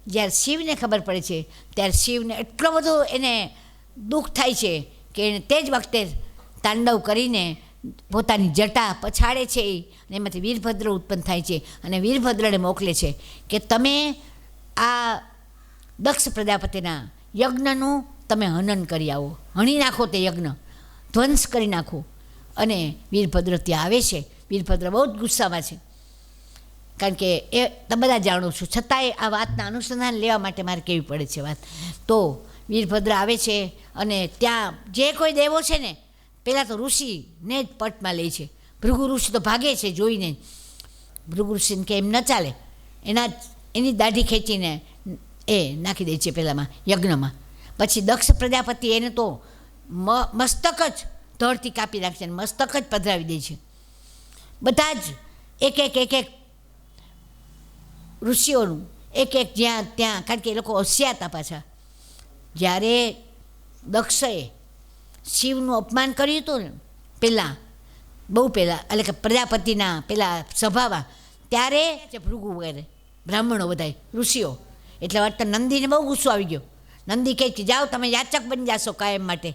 Speaker 1: જ્યારે શિવને ખબર પડે છે ત્યારે શિવને એટલો બધો એને દુઃખ થાય છે કે એણે તે જ વખતે તાંડવ કરીને પોતાની જટા પછાડે છે અને એમાંથી વીરભદ્ર ઉત્પન્ન થાય છે અને વીરભદ્રને મોકલે છે કે તમે આ દક્ષ પ્રજાપતિના યજ્ઞનું તમે હનન કરી આવો, હણી નાખો, તે યજ્ઞ ધ્વંસ કરી નાખો. અને વીરભદ્ર ત્યાં આવે છે. વીરભદ્ર બહુ જ ગુસ્સામાં છે, કારણ કે એ તમે બધા જાણો છો, છતાંય આ વાતના અનુસંધાન લેવા માટે મારે કહેવી પડે છે વાત. તો વીરભદ્ર આવે છે અને ત્યાં જે કોઈ દેવો છે ને, પહેલાં તો ઋષિને જ પટમાં લે છે. ભૃગુ ઋષિ તો ભાગે છે જોઈને. ભૃગુ ઋષિને કે એમ ન ચાલે, એની દાઢી ખેંચીને એ નાખી દે છે પહેલાંમાં યજ્ઞમાં. પછી દક્ષ પ્રજાપતિ એને તો મસ્તક જ ધડથી કાપી નાખશે અને મસ્તક જ પધરાવી દે છે. બધા જ એક એક ઋષિઓનું એક જ્યાં ત્યાં, કારણ કે એ લોકો હોશિયાર હતા પાછા. જ્યારે દક્ષએ શિવનું અપમાન કર્યું હતું ને પહેલાં, બહુ પહેલાં, એટલે કે પ્રજાપતિના પેલા સભામાં, ત્યારે ભૃગુ વગેરે બ્રાહ્મણો બધાય ઋષિઓ, એટલે વાત નંદીને બહુ ગુસ્સો આવી ગયો. નંદી કહે કે જાઓ તમે યાચક બની જશો કાયમ માટે.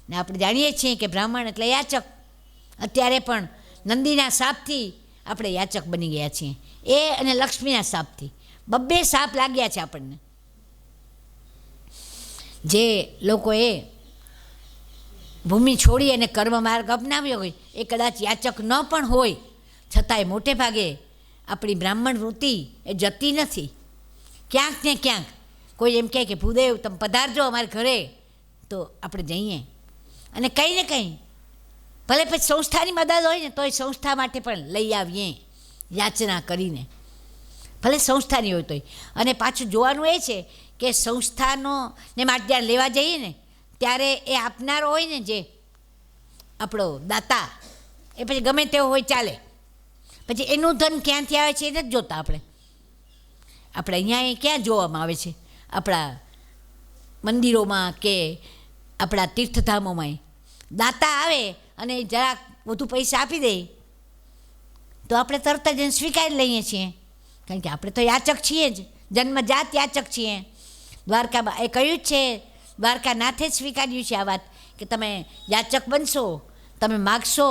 Speaker 1: ને આપણે જાણીએ છીએ કે બ્રાહ્મણ એટલે યાચક. અત્યારે પણ નંદીના શાપથી આપણે યાચક બની ગયા છીએ, એ અને લક્ષ્મીના શાપથી. બબ્બે શાપ લાગ્યા છે આપણને. જે લોકોએ ભૂમિ છોડી અને કર્મ માર્ગ અપનાવ્યો હોય એ કદાચ યાચક ન પણ હોય, છતાંય મોટે ભાગે આપણી બ્રાહ્મણ વૃત્તિ એ જતી નથી. ક્યાંક ને ક્યાંક કોઈ એમ કહે કે ભૂદેવ તમે પધારજો અમારે ઘરે, તો આપણે જઈએ અને કંઈ ને કંઈ, ભલે પછી સંસ્થાની મદદ હોય ને તોય સંસ્થા માટે પણ લઈ આવીએ યાચના કરીને, ભલે સંસ્થાની હોય તોય. અને પાછું જોવાનું એ છે કે સંસ્થાનો ને માટે જ્યારે લેવા જઈએ ને ત્યારે એ આપનારો હોય ને, જે આપણો દાતા, એ પછી ગમે તેવો હોય ચાલે. પછી એનું ધન ક્યાંથી આવે છે એ નથી જોતા આપણે. અહીંયા એ ક્યાં જોવામાં આવે છે? આપણા મંદિરોમાં કે આપણા તીર્થધામોમાં દાતા આવે અને જરાક વધુ પૈસા આપી દે તો આપણે તરત જ એને સ્વીકારી લઈએ છીએ, કારણ કે આપણે તો યાચક છીએ જ, જન્મજાત યાચક છીએ. દ્વારકામાં એ કહ્યું જ છે, દ્વારકાનાથે જ સ્વીકાર્યું છે આ વાત કે તમે યાચક બનશો, તમે માગશો.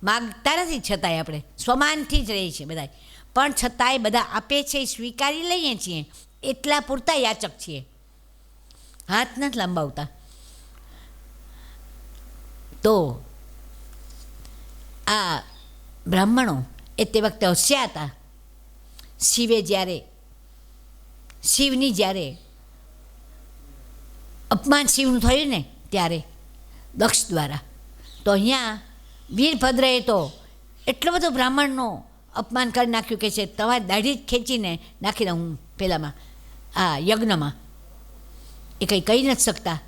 Speaker 1: માગતા નથી છતાંય આપણે સ્વમાનથી જ રહીએ છીએ બધા, પણ છતાંય બધા આપે છે એ સ્વીકારી લઈએ છીએ, એટલા પૂરતા યાચક છીએ, હાથ નથી લંબાવતા. તો આ બ્રાહ્મણો એ તે વખતે હોશિયાર હતા. શિવની જ્યારે અપમાન શિવનું થયું ને ત્યારે દક્ષ દ્વારા, તો અહીંયા વીરભદ્રએ તો એટલો બધો બ્રાહ્મણનો અપમાન કરી નાખ્યું કે છે તમારી દાઢી જ ખેંચીને નાખી દઉં હું પહેલાંમાં આ યજ્ઞમાં. એ કંઈ કહી નથી શકતા.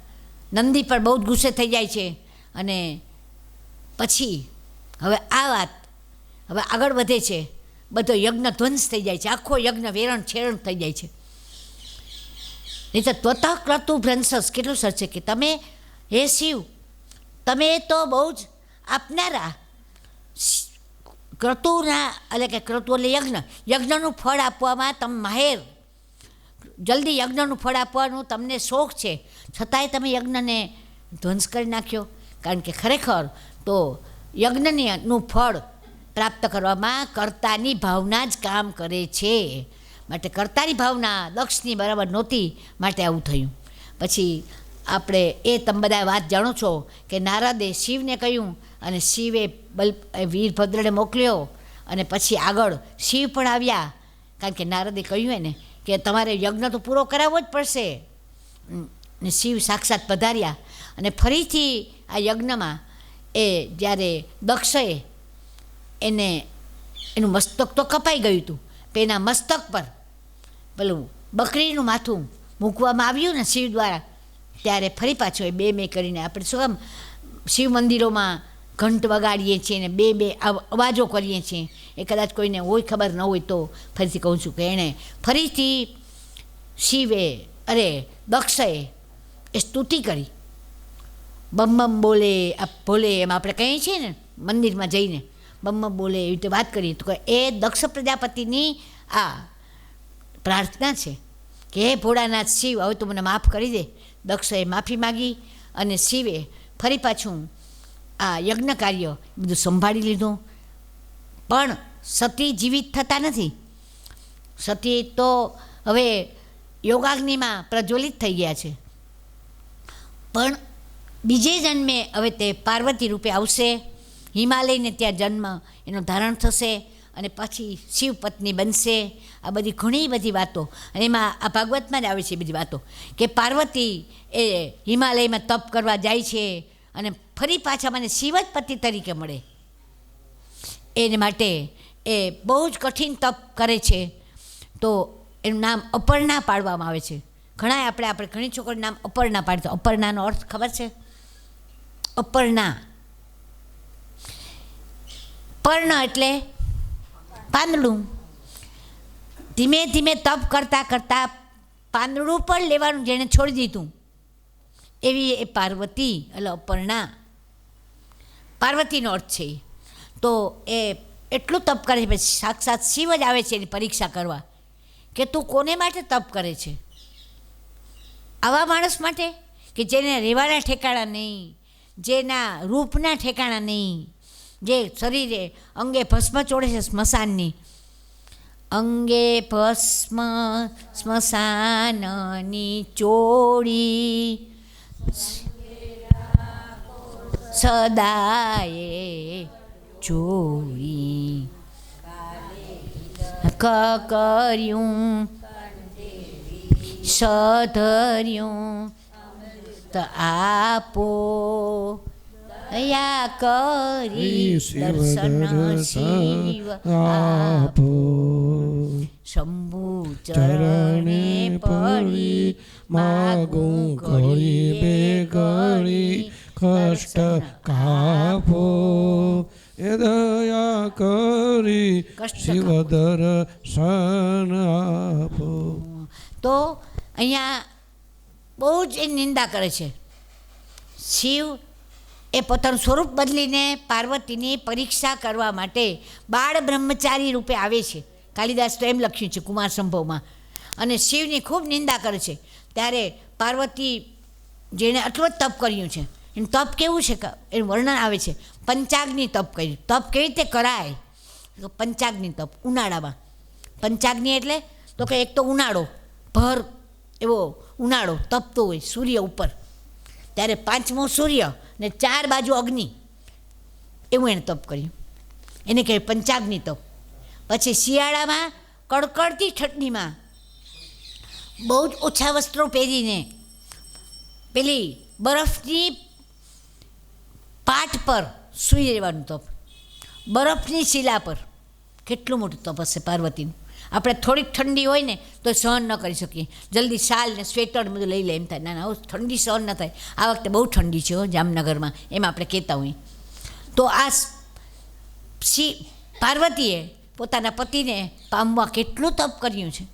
Speaker 1: નંદી પણ બહુ જ ગુસ્સે થઈ જાય છે. અને પછી હવે આ વાત હવે આગળ વધે છે, બધો યજ્ઞ ધ્વંસ થઈ જાય છે, આખો યજ્ઞ વેરણ છેરણ થઈ જાય છે. નહીં તો ત્વતઃ ક્રતુ ભ્રંશસ કેટલું સર છે કે તમે હે શિવ, તમે તો બહુ જ આપનારા, ક્રતુના એટલે કે ક્રતુ એટલે યજ્ઞનું ફળ આપવામાં તમે માહેર, જલ્દી યજ્ઞનું ફળ આપવાનું તમને શોખ છે, છતાંય તમે યજ્ઞને ધ્વંસ કરી નાખ્યો. કારણ કે ખરેખર તો યજ્ઞનું ફળ પ્રાપ્ત કરવામાં કર્તાની ભાવના જ કામ કરે છે. માટે કર્તાની ભાવના દક્ષની બરાબર નહોતી, માટે આવું થયું. પછી આપણે એ તમે બધા વાત જાણો છો કે નારદે શિવને કહ્યું અને શિવે વીરભદ્રને મોકલ્યો, અને પછી આગળ શિવ પણ આવ્યા, કારણ કે નારદે કહ્યું એને કે તમારે યજ્ઞ તો પૂરો કરાવવો જ પડશે. ને શિવ સાક્ષાત પધાર્યા અને ફરીથી આ યજ્ઞમાં એ જ્યારે દક્ષએ એનું મસ્તક તો કપાઈ ગયું હતું, એના મસ્તક પર પેલું બકરીનું માથું મૂકવામાં આવ્યું ને શિવ દ્વારા, ત્યારે ફરી પાછો એ બે કરીને આપણે શું કામ શિવ મંદિરોમાં ઘંટ વગાડીએ છીએ ને બે અવાજો કરીએ છીએ, એ કદાચ કોઈને હોય ખબર ન હોય તો ફરીથી કહું છું કે એણે ફરીથી દક્ષએ એ સ્તુતિ કરી, બમ બમ બોલે ભોલે, એમ આપણે કહીએ છીએ ને મંદિરમાં જઈને બમ બમ બોલે એવી રીતે વાત કરીએ, તો એ દક્ષ પ્રજાપતિની આ પ્રાર્થના છે કે હે ભોળાનાથ શિવ, હવે તું મને માફ કરી દે. દક્ષએ માફી માગી અને શિવે ફરી પાછું આ યજ્ઞ કાર્ય બધું સંભાળી લીધું. પણ સતી જીવિત થતા નથી. સતી તો હવે યોગાગ્નિમાં પ્રજ્વલિત થઈ ગયા છે. પણ બીજે જન્મે હવે તે પાર્વતી રૂપે આવશે. હિમાલયને ત્યાં જન્મ એનો ધારણ થશે અને પછી શિવ પત્ની બનશે. આ બધી ઘણી બધી વાતો, અને એમાં આ ભાગવતમાં જ આવે છે બધી વાતો કે પાર્વતી એ હિમાલયમાં તપ કરવા જાય છે અને ફરી પાછા મને શિવ જ પતિ તરીકે મળે એને માટે એ બહુ જ કઠિન તપ કરે છે. તો એનું નામ અપર્ણા પાડવામાં આવે છે. આપણે ઘણી છોકરીનું નામ અપર્ણા પાડતો. અપર્ણાનો અર્થ ખબર છે? અપર્ણા, પર્ણ એટલે પાંદડું. ધીમે ધીમે તપ કરતાં કરતાં પાંદડું પણ લેવાનું જેણે છોડી દીધું એવી એ પાર્વતી એટલે અપર્ણા પાર્વતીનો અર્થ છે. તો એ એટલું તપ કરે છે, પછી સાક્ષાત શિવ જ આવે છે એની પરીક્ષા કરવા કે તું કોને માટે તપ કરે છે. આવા માણસ માટે કે જેને રહેવાના ઠેકાણા નહીં, જેના રૂપના ઠેકાણા નહીં, જે શરીરે અંગે ભસ્મ ચોડે છે સ્મશાનની, અંગે ભસ્મ સ્મશાનની ચોળી સદાયે ચોરી કર્યું સધર્યું તો આપો દયા કરી દર્શન શિવ આપો. શંભુ ચરણે પડી માગું ઘડી બે ઘડી
Speaker 2: કષ્ટ કાપો એ દયા કરી શિવ દર્શન આપો.
Speaker 1: તો અહીંયા બહુ જ એ નિંદા કરે છે. શિવ એ પોતાનું સ્વરૂપ બદલીને પાર્વતીની પરીક્ષા કરવા માટે બાળ બ્રહ્મચારી રૂપે આવે છે. કાલિદાસ તો એમ લખ્યું છે કુમાર સંભવમાં. અને શિવની ખૂબ નિંદા કરે છે. ત્યારે પાર્વતી જેણે આટલું જ તપ કર્યું છે, એનું તપ કેવું છે એનું વર્ણન આવે છે. પંચાગ્નિ તપ કર્યું. તપ કેવી રીતે કરાય? તો પંચાગ્નિ તપ ઉનાળામાં. પંચાગ્નિ એટલે તો કે એક તો ઉનાળો, ભર એવો ઉનાળો તપતો હોય સૂર્ય ઉપર, ત્યારે પાંચમો સૂર્ય ને ચાર બાજુ અગ્નિ, એવું એણે તપ કર્યું. એને કહેવાય પંચાગ્નિ તપ. પછી શિયાળામાં કડકડતી ઠંડીમાં બહુ જ ઓછા વસ્ત્રો પહેરીને પેલી બરફની પાટ પર સૂઈ રહેવાનું તપ, બરફની શિલા પર. કેટલું મોટું તપ હશે પાર્વતીનું. આપણે થોડીક ઠંડી હોય ને તો સહન ન કરી શકીએ, જલ્દી શાલ ને સ્વેટર બધું લઈ લે, એમ થાય ના ના ઠંડી સહન ન થાય. આ વખતે બહુ ઠંડી છે જામનગરમાં, એમ આપણે કહેતા હોઈએ. તો આ પાર્વતીએ પોતાના પતિને પામવા કેટલું તપ કર્યું છે.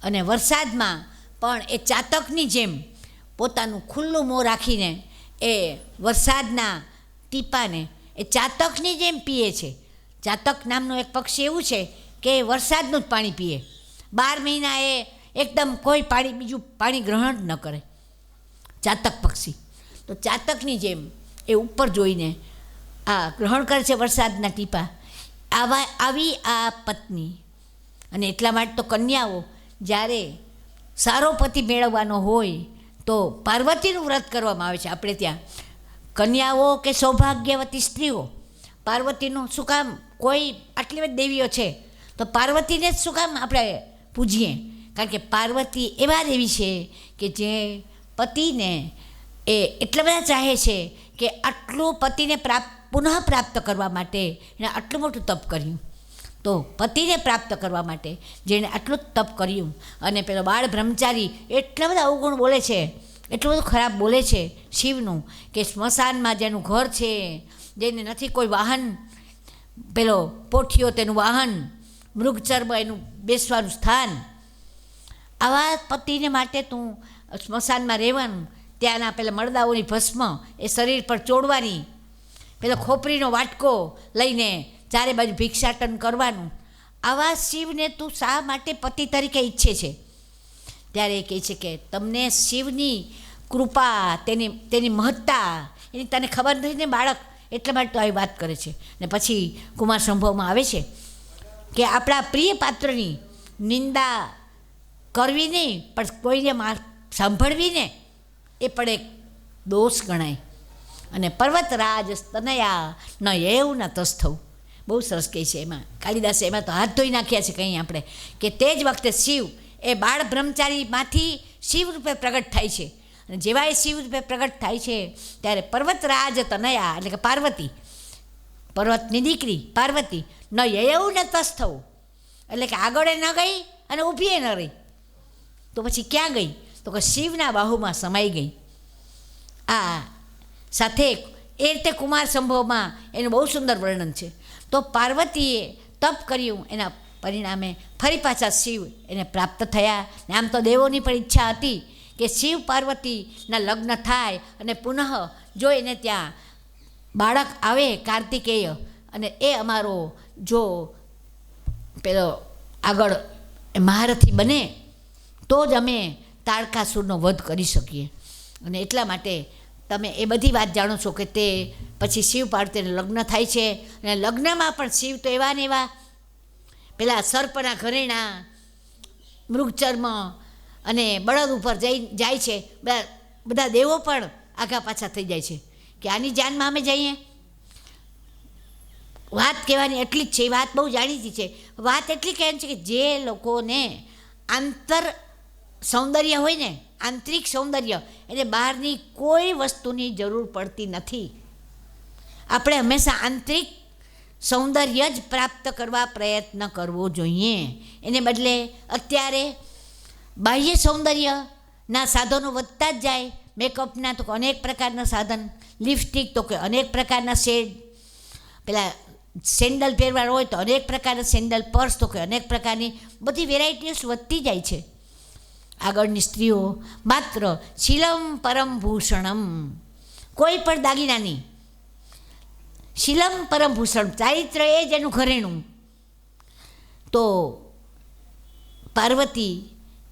Speaker 1: અને વરસાદમાં પણ એ ચાતકની જેમ પોતાનું ખુલ્લું મોં રાખીને એ વરસાદના ટીપાને એ ચાતકની જેમ પીએ છે. ચાતક નામનું એક પક્ષી એવું છે કે વરસાદનું જ પાણી પીએ. 12 મહિના એ એકદમ કોઈ પાણી બીજું પાણી ગ્રહણ જ ન કરે ચાતક પક્ષી. તો ચાતકની જેમ એ ઉપર જોઈને આ ગ્રહણ કરે છે વરસાદના ટીપા. આવી આ પત્ની. અને એટલા માટે તો કન્યાઓ જ્યારે સારો પતિ મેળવવાનો હોય તો પાર્વતીનું વ્રત કરવામાં આવે છે. આપણે ત્યાં કન્યાઓ કે સૌભાગ્યવતી સ્ત્રીઓ પાર્વતીનું શું કામ, કોઈ આટલી બધી દેવીઓ છે તો પાર્વતીને જ શું કામ આપણે પૂજીએ? કારણ કે પાર્વતી એવા દેવી છે કે જે પતિને એ એટલા બધા ચાહે છે કે આટલું પતિને પુનઃ પ્રાપ્ત કરવા માટે એણે આટલું મોટું તપ કર્યું. તો પતિને પ્રાપ્ત કરવા માટે જેણે આટલું તપ કર્યું, અને પેલો બાળ બ્રહ્મચારી એટલા બધા અવગુણ બોલે છે, એટલું બધું ખરાબ બોલે છે શિવનું, કે સ્મશાનમાં જેનું ઘર છે, જેને નથી કોઈ વાહન, પેલો પોઠિયો તેનું વાહન, મૃગચર્મ એનું બેસવાનું સ્થાન, આવા પતિને માટે તું સ્મશાનમાં રહેવાનું, ત્યાંના પેલા મરદાઓની ભસ્મ એ શરીર પર ચોડવાની, પેલો ખોપરીનો વાટકો લઈને ચારે બાજુ ભિક્ષાટન કરવાનું. આવા શિવને તું શા માટે પતિ તરીકે ઈચ્છે છે? ત્યારે એ કહે છે કે તમને શિવની કૃપા, તેની મહત્તા એની તને ખબર નથી ને બાળક, એટલા માટે તો આવી વાત કરે છે. ને પછી કુમાર સંભવમાં આવે છે કે આપણા પ્રિય પાત્રની નિંદા કરવી નહીં, પણ કોઈને સાંભળવી ને એ પણ એક દોષ ગણાય. અને પર્વતરાજ સ્તનયા ન એવ ન તસ્થવ, બહુ સરસ કહે છે એમાં કાલિદાસે. એમાં તો હાથ ધોઈ નાખ્યા છે કંઈ આપણે, કે તે જ વખતે શિવ એ બાળ બ્રહ્મચારીમાંથી શિવ રૂપે પ્રગટ થાય છે. અને જેવા એ શિવ રૂપે પ્રગટ થાય છે ત્યારે પર્વતરાજ તનયા એટલે કે પાર્વતી, પર્વતની દીકરી પાર્વતી ન એવું ન તસ્થવ, એટલે કે આગળ ન ગઈ અને ઊભી ન રહી, તો પછી ક્યાં ગઈ? તો કે શિવના બાહુમાં સમાઈ ગઈ. આ સાથે એ રીતે કુમાર સંભવમાં એનું બહુ સુંદર વર્ણન છે. તો પાર્વતીએ તપ કર્યું, એના પરિણામે ફરી પાછા શિવ એને પ્રાપ્ત થયા. ને આમ તો દેવોની પણ ઈચ્છા હતી કે શિવ પાર્વતીના લગ્ન થાય અને પુનઃ જો એને ત્યાં બાળક આવે કાર્તિકેય, અને એ અમારો જો પેલો આગળ મહારથી બને તો જ અમે તારકાસુરનો વધ કરી શકીએ. અને એટલા માટે તમે એ બધી વાત જાણો છો કે તે પછી શિવ પાર્વતીને લગ્ન થાય છે. અને લગ્નમાં પણ શિવ તો એવા ને એવા પેલા સર્પના ઘરેણા, મૃગચર્મ અને બળદ ઉપર જાય છે. બધા દેવો પણ આગા પાછા થઈ જાય છે કે આની જાનમાં અમે જઈએ. વાત કહેવાની એટલી જ છે, એ વાત બહુ જાણીતી છે. વાત એટલી કહેવાની છે કે જે લોકોને સૌંદર્ય હોય ને, આંતરિક સૌંદર્ય, એટલે બહારની કોઈ વસ્તુની જરૂર પડતી નથી. આપણે હંમેશા આંતરિક સૌંદર્ય જ પ્રાપ્ત કરવા પ્રયત્ન કરવો જોઈએ. એને બદલે અત્યારે બાહ્ય સૌંદર્યના સાધનો વધતા જ જાય. મેકઅપના તો અનેક પ્રકારના સાધન, લિપસ્ટિક તો કે અનેક પ્રકારના શેડ, પેલા સેન્ડલ પહેરવા હોય તો અનેક પ્રકારના સેન્ડલ, પર્સ તો કે અનેક પ્રકારની બધી વેરાયટીઓ વધતી જાય છે. આગળની સ્ત્રીઓ માત્ર શીલમ પરમ ભૂષણમ, કોઈ પણ દાગીનાની, શીલમ પરમ ભૂષણ, ચારિત્ર એ જ એનું ઘરેણું. તો પાર્વતી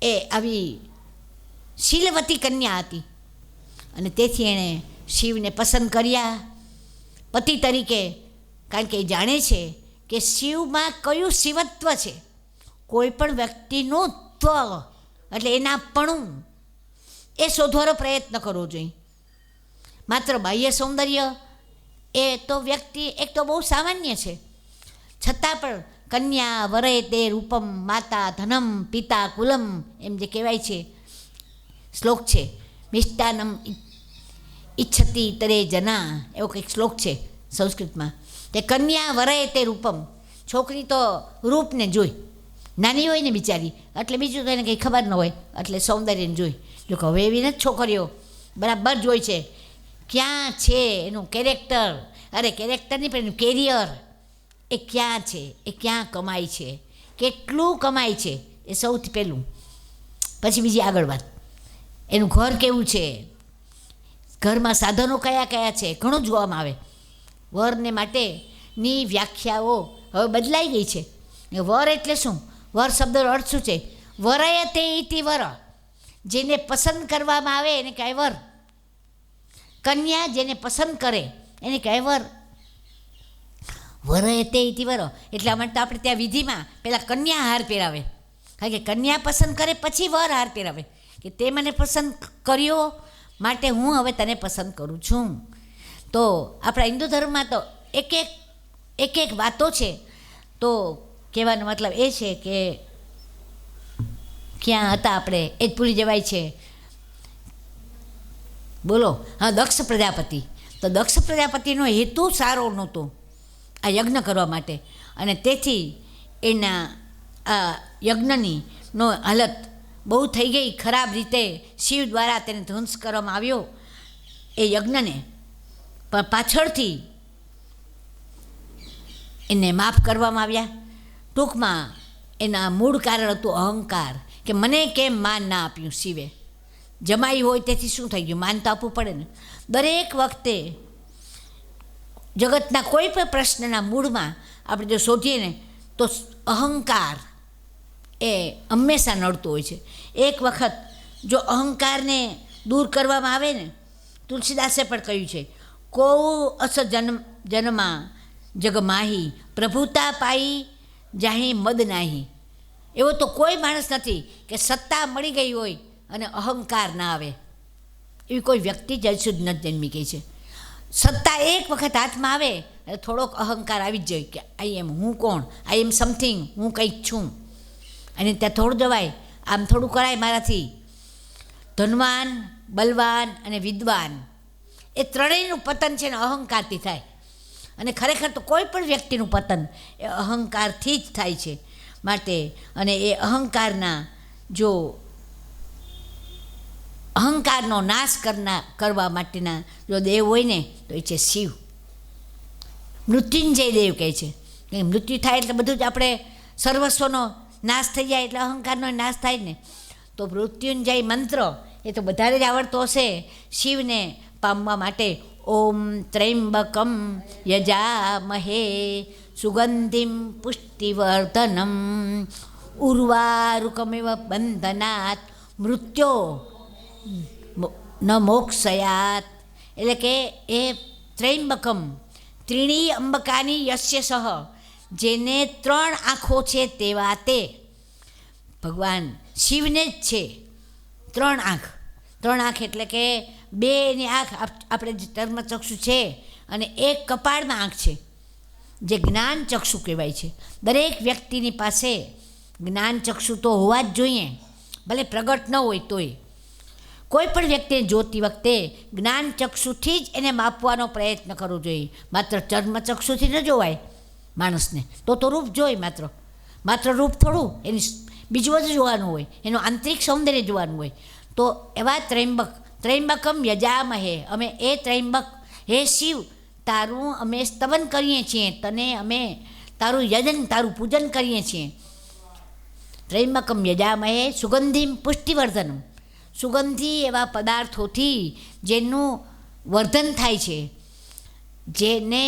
Speaker 1: એ આવી શીલવતી કન્યા હતી અને તેથી એણે શિવને પસંદ કર્યા પતિ તરીકે, કારણ કે એ જાણે છે કે શિવમાં કયું શિવત્વ છે. કોઈ પણ વ્યક્તિનું ત્વ એટલે એના પણું એ શોધવાનો પ્રયત્ન કરવો જોઈએ. માત્ર બાહ્ય સૌંદર્ય એ તો વ્યક્તિ એક તો બહુ સામાન્ય છે, છતાં પણ કન્યા વરય તે રૂપમ માતા ધનમ પિતા કુલમ, એમ જે કહેવાય છે શ્લોક છે, મિષ્ટાનમ ઈચ્છતી તરે જના, એવો કંઈક શ્લોક છે સંસ્કૃતમાં. તે કન્યા વરય તે રૂપમ, છોકરી તો રૂપને જોઈ, નાની હોય ને બિચારી, એટલે બીજું તો એને કંઈ ખબર ન હોય, એટલે સૌંદર્યને જોઈ. જો કે હવે એવી નથી છોકરીઓ, બરાબર જોઈ છે ક્યાં છે એનું કેરેક્ટર, અરે કેરેક્ટર નહીં પણ એનું કેરિયર એ ક્યાં છે, એ ક્યાં કમાય છે, કેટલું કમાય છે, એ સૌથી પહેલું. પછી બીજી આગળ વાત, એનું ઘર કેવું છે, ઘરમાં સાધનો કયા કયા છે, ઘણું જોવામાં આવે. વરને માટેની વ્યાખ્યાઓ હવે બદલાઈ ગઈ છે. વર એટલે શું? વર શબ્દનો અર્થ શું છે? વરય તે ઇતિ વર, જેને પસંદ કરવામાં આવે એને કહેવાય વર. કન્યા જેને પસંદ કરે એને કહેવાય વર. વરય તે ઇતિ વર, એટલા માટે આપણે ત્યાં વિધિમાં પહેલાં કન્યા હાર પહેરાવે, કારણ કે કન્યા પસંદ કરે પછી વર હાર પહેરાવે, કે તે મને પસંદ કર્યો માટે હું હવે તને પસંદ કરું છું. તો આપણા હિન્દુ ધર્મમાં તો એક એક વાતો છે. તો કહેવાનો મતલબ એ છે કે ક્યાં હતા આપણે એ જ ભૂલી જવાય છે. બોલો, હા, દક્ષ પ્રજાપતિ. તો દક્ષ પ્રજાપતિનો હેતુ સારો નહોતો આ યજ્ઞ કરવા માટે, અને તેથી એના આ યજ્ઞની હાલત બહુ થઈ ગઈ ખરાબ રીતે. શિવ દ્વારા તેને ધ્વંસ કરવામાં આવ્યો એ યજ્ઞને, પણ પાછળથી એને માફ કરવામાં આવ્યા. ટૂંકમાં એના મૂળ કારણ હતું અહંકાર, કે મને કેમ માન ના આપ્યું શિવે. જમાઈ હોય તેથી શું થઈ ગયું, માન તો આપવું પડે ને. દરેક વખતે જગતના કોઈ પણ પ્રશ્નના મૂળમાં આપણે જો શોધીએ ને તો અહંકાર એ હંમેશા નડતો હોય છે. એક વખત જો અહંકારને દૂર કરવામાં આવે ને, તુલસીદાસે પણ કહ્યું છે, કો અસ જન્મા જગ માહી પ્રભુતા પાઈ જાહી મદ નાહી. એવો તો કોઈ માણસ નથી કે સત્તા મળી ગઈ હોય અને અહંકાર ના આવે. એવી કોઈ વ્યક્તિ જ હજુ સુધી નથી જન્મી ગઈ છે. સત્તા એક વખત હાથમાં આવે એટલે થોડોક અહંકાર આવી જ જાય કે આઈ એમ, હું કોણ, આઈ એમ સમથિંગ, હું કંઈક છું. અને ત્યાં થોડું જવાય, આમ થોડું કરાય મારાથી. ધનવાન, બલવાન અને વિદ્વાન એ ત્રણેયનું પતન છે ને અહંકારથી થાય. અને ખરેખર તો કોઈ પણ વ્યક્તિનું પતન એ અહંકારથી જ થાય છે. માટે અને એ અહંકારનો નાશ કરવા માટેના જો દેવ હોય ને તો એ છે શિવ. મૃત્યુંજય દેવ કહે છે કે મૃત્યુ થાય એટલે બધું જ આપણે સર્વસ્વનો નાશ થઈ જાય એટલે અહંકારનો નાશ થાય ને. તો મૃત્યુંજય મંત્ર એ તો વધારે જ આવડતો હશે શિવને પામવા માટે. ઓમ ત્રયંબકમ યજામહે સુગંધિમ પુષ્ટિવર્ધનમ ઉર્વારુકમિવ બંધનાત મૃત્યો ન મોક્ષયાત. એટલે કે એ ત્રયંબકમ ત્રીણી અંબકાની યસ્ય સહ, જેને 3 આંખો છે તેવા તે ભગવાન શિવને જ છે 3 આંખ. 3 આંખ એટલે કે 2ની આંખ આપણે જે ચર્મચક્ષુ છે અને 1 કપાળમાં આંખ છે જે જ્ઞાન ચક્ષુ કહેવાય છે. દરેક વ્યક્તિની પાસે જ્ઞાન ચક્ષુ તો હોવા જ જોઈએ, ભલે પ્રગટ ન હોય તોય. કોઈ પણ વ્યક્તિને જોતી વખતે જ્ઞાન ચક્ષુથી જ એને માપવાનો પ્રયત્ન કરવો જોઈએ. માત્ર ચર્મચક્ષુથી ન જોવાય માણસને, તો રૂપ જોઈ, માત્ર રૂપ થોડું, એની બીજું બધું જોવાનું હોય, એનું આંતરિક સૌંદર્ય જોવાનું હોય. તો એવા ત્રયંબકમ યજામહે, અમે એ ત્રયંબક હે શિવ તારું અમે સ્તવન કરીએ છીએ, તને અમે તારું યજન, તારું પૂજન કરીએ છીએ. ત્રયંબકમ યજામહે સુગંધિમ પુષ્ટિવર્ધનમ, સુગંધી એવા પદાર્થોથી જેનું વર્ધન થાય છે, જેને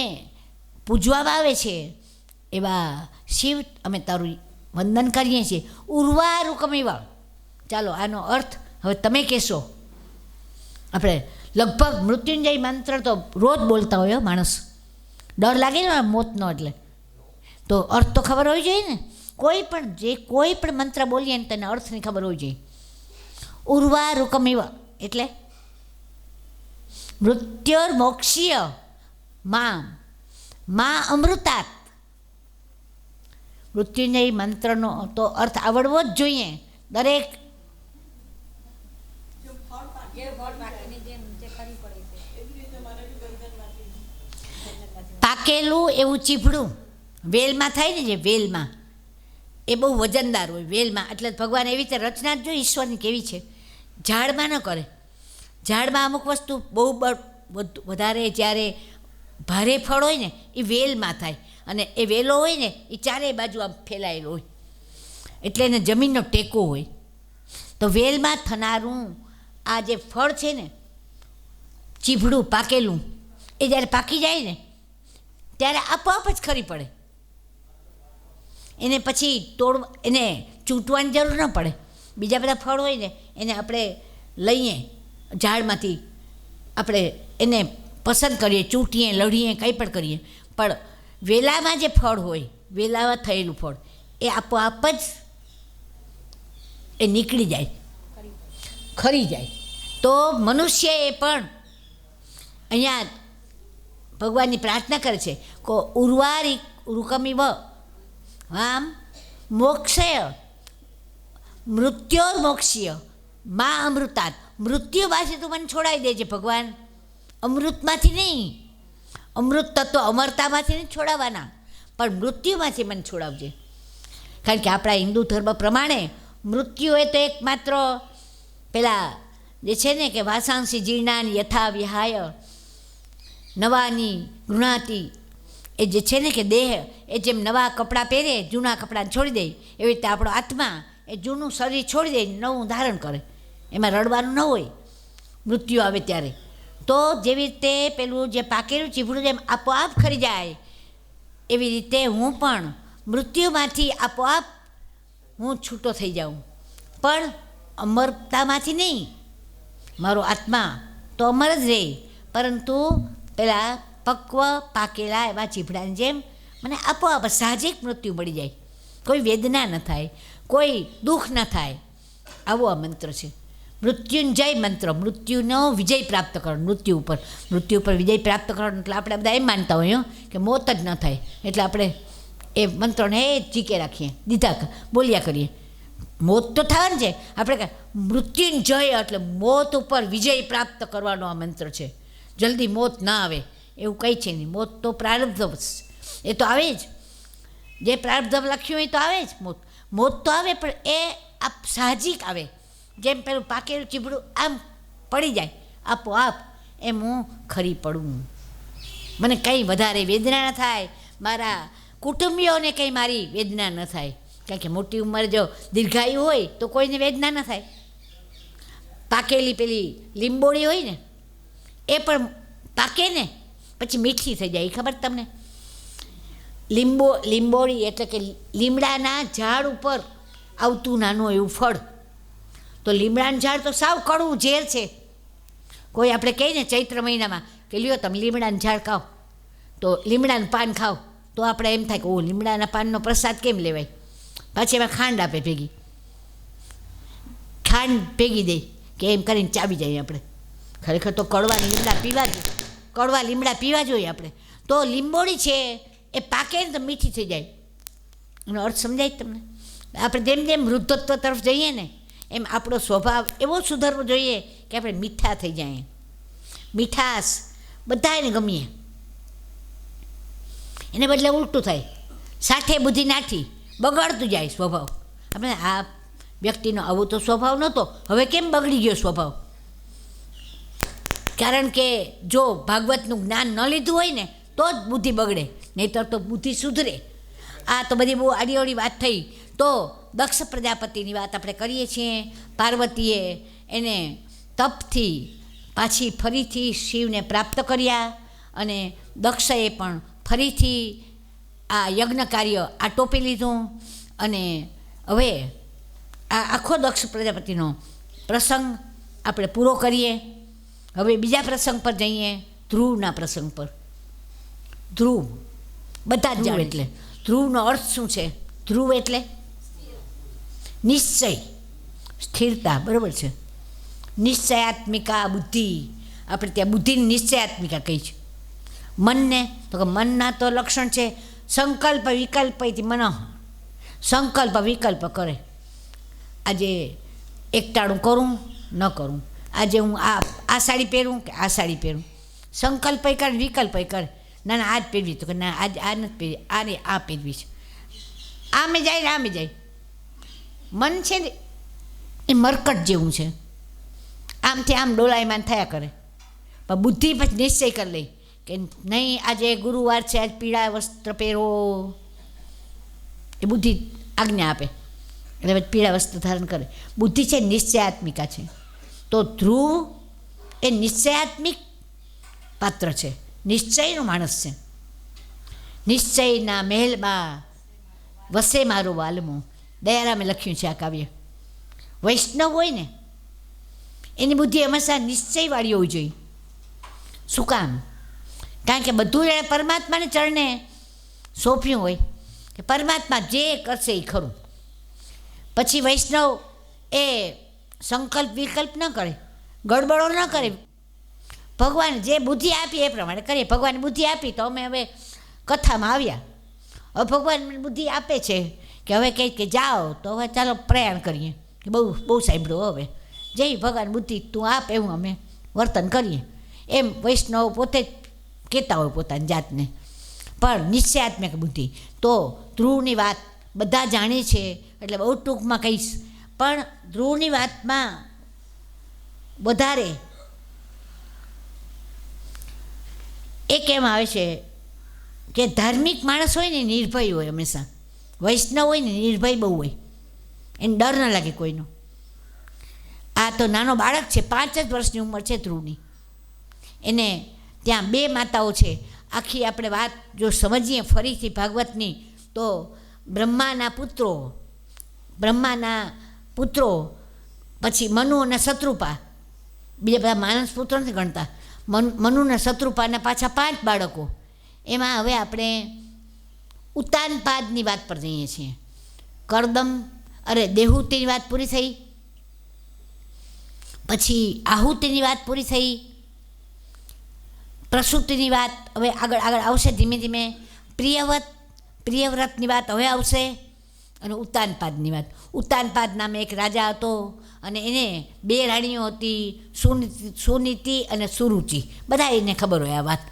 Speaker 1: પૂજવામાં આવે છે એવા શિવ અમે તારું વંદન કરીએ છીએ. ઉર્વારુકમિવા, ચાલો આનો અર્થ હવે તમે કહેશો. આપણે લગભગ મૃત્યુંજય મંત્ર તો રોજ બોલતા હોય માણસ, ડર લાગે ને મોતનો, એટલે તો અર્થ તો ખબર હોવી જોઈએ ને. કોઈ પણ મંત્ર બોલીએ ને તેને અર્થની ખબર હોવી જોઈએ. ઉર્વારુકમિવ એટલે મૃત્યોર્મોક્ષીય મા અમૃતાત. મૃત્યુંજય મંત્રનો તો અર્થ આવડવો જ જોઈએ દરેક. પાકેલું એવું ચીભડું વેલમાં થાય ને, જે વેલમાં એ બહુ વજનદાર હોય વેલમાં. એટલે ભગવાન એવી રીતે રચના જ જોઈએ ઈશ્વરની કેવી છે. ઝાડમાં ન કરે. ઝાડમાં અમુક વસ્તુ બહુ વધારે જ્યારે ભારે ફળ હોય ને એ વેલમાં થાય, અને એ વેલો હોય ને એ ચારેય બાજુ આમ ફેલાયેલો હોય, એટલે એને જમીનનો ટેકો હોય. તો વેલમાં થનારું આ જે ફળ છે ને ચીભડું પાકેલું, એ જ્યારે પાકી જાય ને ત્યારે આપોઆપ જ ખરી પડે. એને પછી એને ચૂંટવાની જરૂર ન પડે. બીજા બધા ફળ હોય ને એને આપણે લઈએ ઝાડમાંથી, આપણે એને પસંદ કરીએ, ચૂંટીએ, લઢીએ, કંઈ પણ કરીએ, પણ વેલામાં જે ફળ હોય, વેલામાં થયેલું ફળ એ આપોઆપ જ એ નીકળી જાય, ખરી જાય. તો મનુષ્યએ પણ અહીંયા ભગવાનની પ્રાર્થના કરે છે કે ઉર્વારુકમિવ આમ મોક્ષય મૃત્યોર્મોક્ષીય મા અમૃતાત. મૃત્યુમાંથી તું મને છોડાવી દેજે ભગવાન, અમૃતમાંથી નહીં. અમૃત તત્વ અમરતામાંથી નહીં છોડાવવાના, પણ મૃત્યુમાંથી મને છોડાવજે. કારણ કે આપણા હિન્દુ ધર્મ પ્રમાણે મૃત્યુ એ તો એકમાત્ર પેલા જે છે ને કે વાસાંસી જીર્ણાની યથા વિહાય નવાની ગૃણાતી, એ જે છે ને કે દેહ એ જેમ નવા કપડાં પહેરે જૂના કપડાં છોડી દે, એવી રીતે આપણો આત્મા એ જૂનું શરીર છોડી દે નવું ધારણ કરે. એમાં રડવાનું ન હોય મૃત્યુ આવે ત્યારે. તો જેવી રીતે પેલું જે પાકેલું ચીભડું જેમ આપોઆપ ખરી જાય, એવી રીતે હું પણ મૃત્યુમાંથી આપોઆપ હું છૂટો થઈ જાઉં, પણ અમરતામાંથી નહીં. મારો આત્મા તો અમર જ રહે, પરંતુ પેલા પક્વ પાકેલા એવા ચીભડાની જેમ મને આપોઆપ સાહજિક મૃત્યુ મળી જાય, કોઈ વેદના ન થાય, કોઈ દુઃખ ન થાય. આવો આ મંત્ર છે મૃત્યુંજય મંત્ર. મૃત્યુનો વિજય પ્રાપ્ત કરવાનો, મૃત્યુ ઉપર વિજય પ્રાપ્ત કરવાનો. એટલે આપણે બધા એમ માનતા હોઈએ કે મોત જ ન થાય, એટલે આપણે એ મંત્રોને એ ચીકે રાખીએ, દીધા બોલ્યા કરીએ. મોત તો થાય ને છે, આપણે મૃત્યુંજય એટલે મોત ઉપર વિજય પ્રાપ્ત કરવાનો આ મંત્ર છે. જલ્દી મોત ના આવે એવું કંઈ છે નહીં. મોત તો પ્રારબ્ધ, એ તો આવે જ, જે પ્રારબ્ધ લખ્યું હોય તો આવે જ. મોત તો આવે, પણ એ આપ સાહજિક આવે. જેમ પેલું પાકેલું ચીબડું આમ પડી જાય આપોઆપ, એમ હું ખરી પડું. મને કંઈ વધારે વેદના ન થાય, મારા કુટુંબીઓને કંઈ મારી વેદના ન થાય. કારણ કે મોટી ઉંમર જો દીર્ઘાયુ હોય તો કોઈને વેદના ન થાય. પાકેલી પેલી લીંબોળી હોય ને એ પણ પાકે ને પછી મીઠી થઈ જાય, એ ખબર તમને? લીંબોળી એટલે કે લીમડાના ઝાડ ઉપર આવતું નાનું એવું ફળ. તો લીમડાનું ઝાડ તો સાવ કડવું ઝેર છે. કોઈ આપણે કહીએ ને ચૈત્ર મહિનામાં કે લ્યો તમે લીમડાનું ઝાડ ખાઓ, તો લીમડાનું પાન ખાઓ, તો આપણે એમ થાય કે ઓ લીમડાના પાનનો પ્રસાદ કેમ લેવાય. પાછી એમાં ખાંડ આપે ભેગી, ખાંડ ભેગી દે કે એમ કરીને ચાવી જાય આપણે. ખરેખર તો કડવા લીમડા પીવા જોઈએ આપણે. તો લીંબોળી છે એ પાકે ને તો મીઠી થઈ જાય. એનો અર્થ સમજાય તમને? આપણે જેમ જેમ વૃદ્ધત્વ તરફ જઈએ ને એમ આપણો સ્વભાવ એવો સુધરવો જોઈએ કે આપણે મીઠા થઈ જાય. મીઠાશ બધાને ગમીએ, એને બદલે ઉલટું થાય, સાઠે બુદ્ધિ નાઠી, બગડતું જાય સ્વભાવ. આપણે આ વ્યક્તિનો આવો તો સ્વભાવ નહોતો, હવે કેમ બગડી ગયો સ્વભાવ? કારણ કે જો ભાગવતનું જ્ઞાન ન લીધું હોય ને તો જ બુદ્ધિ બગડે, નહીંતર તો બુદ્ધિ સુધરે. આ તો બધી બહુ આડીઅવળી વાત થઈ. તો દક્ષ પ્રજાપતિની વાત આપણે કરીએ છીએ. પાર્વતીએ એને તપથી પાછી ફરીથી શિવને પ્રાપ્ત કર્યા, અને દક્ષએ પણ ફરીથી આ યજ્ઞ કાર્ય આટોપી લીધું. અને હવે આ આખો દક્ષ પ્રજાપતિનો પ્રસંગ આપણે પૂરો કરીએ. હવે બીજા પ્રસંગ પર જઈએ, ધ્રુવના પ્રસંગ પર. ધ્રુવ બધા જ જાણે. એટલે ધ્રુવનો અર્થ શું છે? ધ્રુવ એટલે નિશ્ચય, સ્થિરતા, બરાબર છે. નિશ્ચયાત્મિકા બુદ્ધિ, આપણે ત્યાં બુદ્ધિની નિશ્ચયાત્મિકા કહી છે. મનને તો કે મનના તો લક્ષણ છે સંકલ્પ વિકલ્પથી મન, સંકલ્પ વિકલ્પ કરે. આજે એકટાણું કરું ન કરું, આજે હું આ સાડી પહેરું કે આ સાડી પહેરું, સંકલ્પ કરે વિકલ્પ કરે. ના ના આ જ પહેરવી, તો કે ના આજ આ નથી પહેરવી, આને આ પહેરવી છે. આમે જાય ને આમે જાય. મન છે ને એ મરકટ જેવું છે, આમથી આમ ડોલાયમાન થયા કરે. પણ બુદ્ધિ પછી નિશ્ચય કરી લે કે નહીં, આજે ગુરુવાર છે, આજ પીળા વસ્ત્ર પહેરો. એ બુદ્ધિ આજ્ઞા આપે એટલે પછી પીળા વસ્ત્ર ધારણ કરે. બુદ્ધિ છે નિશ્ચયાત્મિકા છે. તો ધ્રુવ એ નિશ્ચયાત્મિક પાત્ર છે, નિશ્ચયનો માણસ છે. નિશ્ચયના મહેલમાં વસે મારો વાલમો, દયારામે લખ્યું છે આ કાવ્ય. વૈષ્ણવ હોય ને એની બુદ્ધિ હંમેશા નિશ્ચયવાળી હોવી જોઈએ. શું કામ? કારણ કે બધું એણે પરમાત્માને ચરણે સોંપ્યું હોય કે પરમાત્મા જે કરશે એ ખરું. પછી વૈષ્ણવ એ સંકલ્પ વિકલ્પ ન કરે, ગડબડો ન કરે. ભગવાન જે બુદ્ધિ આપી એ પ્રમાણે કરીએ. ભગવાન બુદ્ધિ આપી તો અમે હવે કથામાં આવ્યા. હવે ભગવાન મને બુદ્ધિ આપે છે કે હવે કંઈક કે જાઓ, તો હવે ચાલો પ્રયાણ કરીએ. કે બહુ સાંભળ્યું, હવે જય ભગવાન બુદ્ધિ તું આપ, એવું અમે વર્તન કરીએ. એમ વૈષ્ણવ પોતે જ કહેતા હોય પોતાની જાતને. પણ નિશ્ચયાત્મક બુદ્ધિ તો ધ્રુવની વાત બધા જાણે છે એટલે બહુ ટૂંકમાં કહીશ. પણ ધ્રુવની વાતમાં વધારે એ કેમ આવે છે કે ધાર્મિક માણસ હોય ને નિર્ભય હોય હંમેશા. વૈષ્ણવ હોય ને નિર્ભય બહુ હોય, એને ડર ન લાગે કોઈનો. આ તો નાનો બાળક છે, 5 જ વર્ષની ઉંમર છે ધ્રુવની. એને ત્યાં 2 માતાઓ છે. આખી આપણે વાત જો સમજીએ ફરીથી ભાગવતની તો બ્રહ્માના પુત્રો પછી મનુ અને શત્રુપા બીજા બધા માનસ પુત્ર નથી ગણતા. મનુના શત્રુપાના પાછા 5 બાળકો. એમાં હવે આપણે ઉતાનપાદની વાત પર જઈએ છીએ. કરદમ દેહુતિની વાત પૂરી થઈ, પછી આહુતિની વાત પૂરી થઈ, પ્રસૂતિની વાત હવે આગળ આવશે ધીમે ધીમે, પ્રિયવ્રતની વાત હવે આવશે, અને ઉતાનપાદની વાત. ઉતાનપાદ નામે એક રાજા હતો અને એને 2 રાણીઓ હતી, સુનીતિ અને સુરુચિ. બધા એને ખબર હોય આ વાત.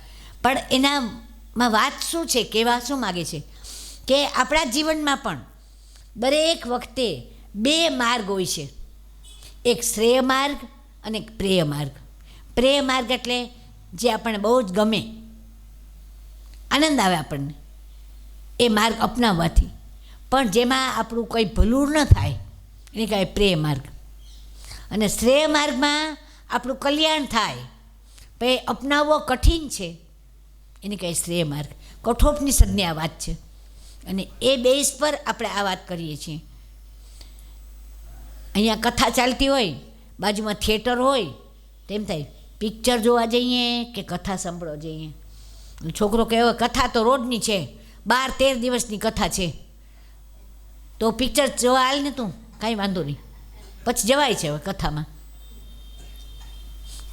Speaker 1: પણ એનામાં વાત શું છે, કહેવા શું માગે છે કે આપણા જીવનમાં પણ દરેક વખતે 2 માર્ગ હોય છે. એક શ્રેય માર્ગ અને એક પ્રેય માર્ગ. પ્રેય માર્ગ એટલે જે આપણને બહુ જ ગમે, આનંદ આવે આપણને એ માર્ગ અપનાવવાથી, પણ જેમાં આપણું કંઈ ભલું ન થાય એને કહેવાય પ્રેય માર્ગ. અને શ્રેય માર્ગમાં આપણું કલ્યાણ થાય પણ એ અપનાવવો કઠિન છે એને કહેવાય શ્રેય માર્ગ. કઠોપનિષદની આ વાત છે અને એ બેઝ પર આપણે આ વાત કરીએ છીએ. અહીંયા કથા ચાલતી હોય, બાજુમાં થિયેટર હોય, તેમ થાય પિક્ચર જોવા જઈએ કે કથા સાંભળવા જઈએ. છોકરો કહેવાય કથા તો રોજની છે, 12-13 દિવસની કથા છે, તો પિક્ચર જોવા હાલ ને તું, કાંઈ વાંધો નહીં, પછી જવાય છે હવે કથામાં.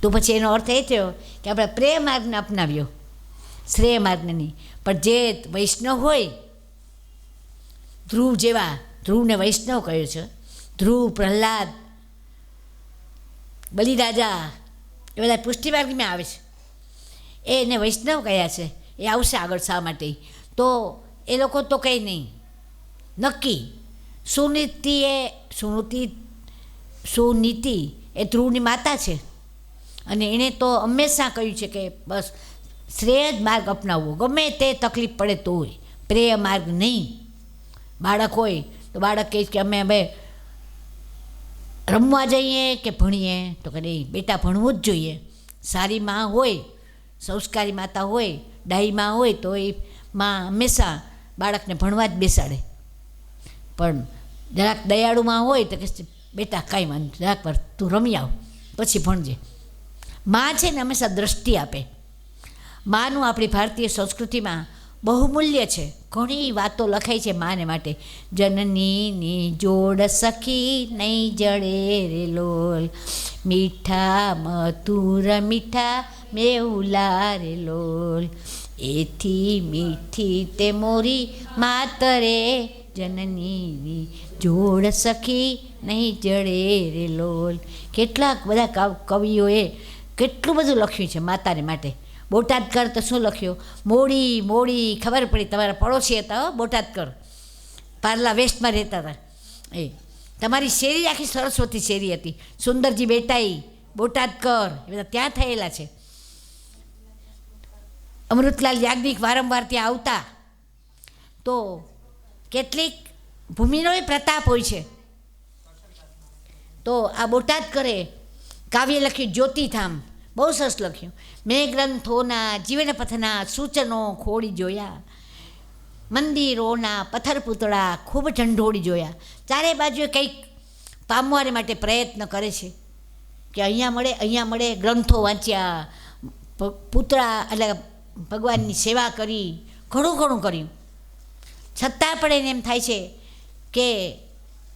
Speaker 1: તો પછી એનો અર્થ એ થયો કે આપણે પ્રેય માર્ગને અપનાવ્યો, શ્રેય માર્ગને નહીં. પણ જે વૈષ્ણવ હોય, ધ્રુવ જેવા, ધ્રુવને વૈષ્ણવ કહ્યું છે, ધ્રુવ, પ્રહલાદ, બલિરાજા, એ બધા પુષ્ટિમાર્ગમાં આવે છે, એને વૈષ્ણવ કયા છે. એ આવશે આગળ શા માટે. તો એ લોકો તો કંઈ નહીં નક્કી. સુનીતિ એ ધ્રુવની માતા છે અને એણે તો હંમેશા કહ્યું છે કે બસ શ્રેય જ માર્ગ અપનાવવો, ગમે તે તકલીફ પડે તો હોય, પ્રેય માર્ગ નહીં. બાળક હોય તો બાળક કહે કે અમે હવે રમવા જઈએ કે ભણીએ, તો કે નહીં બેટા ભણવું જ જોઈએ. સારી માં હોય, સંસ્કારી માતા હોય, ડાહી માં હોય તો એ માં હંમેશા બાળકને ભણવા જ બેસાડે. પણ જરાક દયાળુમાં હોય તો કે બેટા કાંઈ વાંધો, જરાક વાર તું રમી આવ પછી ભણજે. માં છે ને હંમેશા દ્રષ્ટિ આપે. માનું આપણી ભારતીય સંસ્કૃતિમાં બહુમૂલ્ય છે. ઘણી વાતો લખાઈ છે માને માટે. જનનીની જોડ સખી નહીં જડે રે લોલ, મીઠા મધુર મીઠા મેહુલા રે લોલ, એથી મીઠી તે મોરી માતરે, જનનીની જોડ સખી નહીં જડે રે લોલ. કેટલાક બધા કવિઓએ કેટલું બધું લખ્યું છે માતાને માટે. બોટાદકર તો શું લખ્યું, મોડી ખબર પડી તમારા પડોશી હતા બોટાદકર, પાર્લા વેસ્ટમાં રહેતા હતા. એ તમારી શેરી આખી સરસ્વતી શેરી હતી. સુંદરજી બેટાઈ, બોટાદકર, એ બધા ત્યાં થયેલા છે. અમૃતલાલ યાજ્ઞિક વારંવાર ત્યાં આવતા. તો કેટલીક ભૂમિનોય પ્રતાપ હોય છે. તો આ બોટાદકરે કાવ્ય લખ્યું જ્યોતિધામ, બહુ સરસ લખ્યું. મેં ગ્રંથોના જીવનપથના સૂચનો ખોડી જોયા, મંદિરોના પથ્થર પૂતળા ખૂબ ઢંઢોળી જોયા. ચારે બાજુએ કંઈક પામવાને માટે પ્રયત્ન કરે છે કે અહીંયા મળે. ગ્રંથો વાંચ્યા, પૂતળા એટલે ભગવાનની સેવા કરી, ઘણું કર્યું. છતાં પણ એને એમ થાય છે કે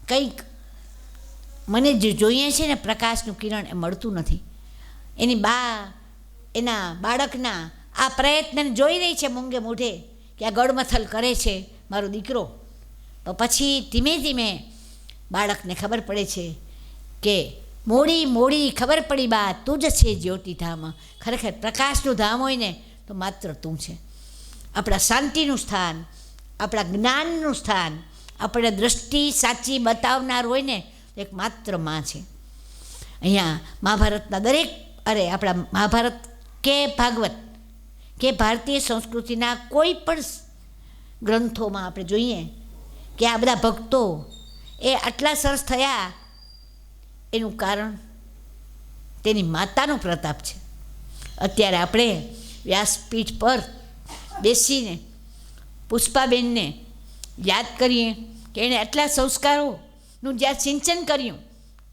Speaker 1: કંઈક મને જે જોઈએ છે ને પ્રકાશનું કિરણ એ મળતું નથી. એની બા એના બાળકના આ પ્રયત્નને જોઈ રહી છે મૂંગે મોઢે કે આ ગળમથલ કરે છે મારો દીકરો. તો પછી ધીમે ધીમે બાળકને ખબર પડે છે કે મોડી ખબર પડી બા તું જ છે જ્યોતિધામ. ખરેખર પ્રકાશનું ધામ હોય ને તો માત્ર તું છે. આપણા શાંતિનું સ્થાન, આપણા જ્ઞાનનું સ્થાન, આપણે દ્રષ્ટિ સાચી બતાવનાર હોય ને તો એક માત્ર માં છે. અહીંયા મહાભારતના આપણા મહાભારત કે ભાગવત કે ભારતીય સંસ્કૃતિના કોઈ પણ ગ્રંથોમાં આપણે જોઈએ કે આ બધા ભક્તો એ આટલા સરસ થયા, એનું કારણ તેની માતાનો પ્રતાપ છે. અત્યારે આપણે વ્યાસપીઠ પર બેસીને પુષ્પાબેનને યાદ કરીએ કે એણે આટલા સંસ્કારોનું જ્યાં સિંચન કર્યું,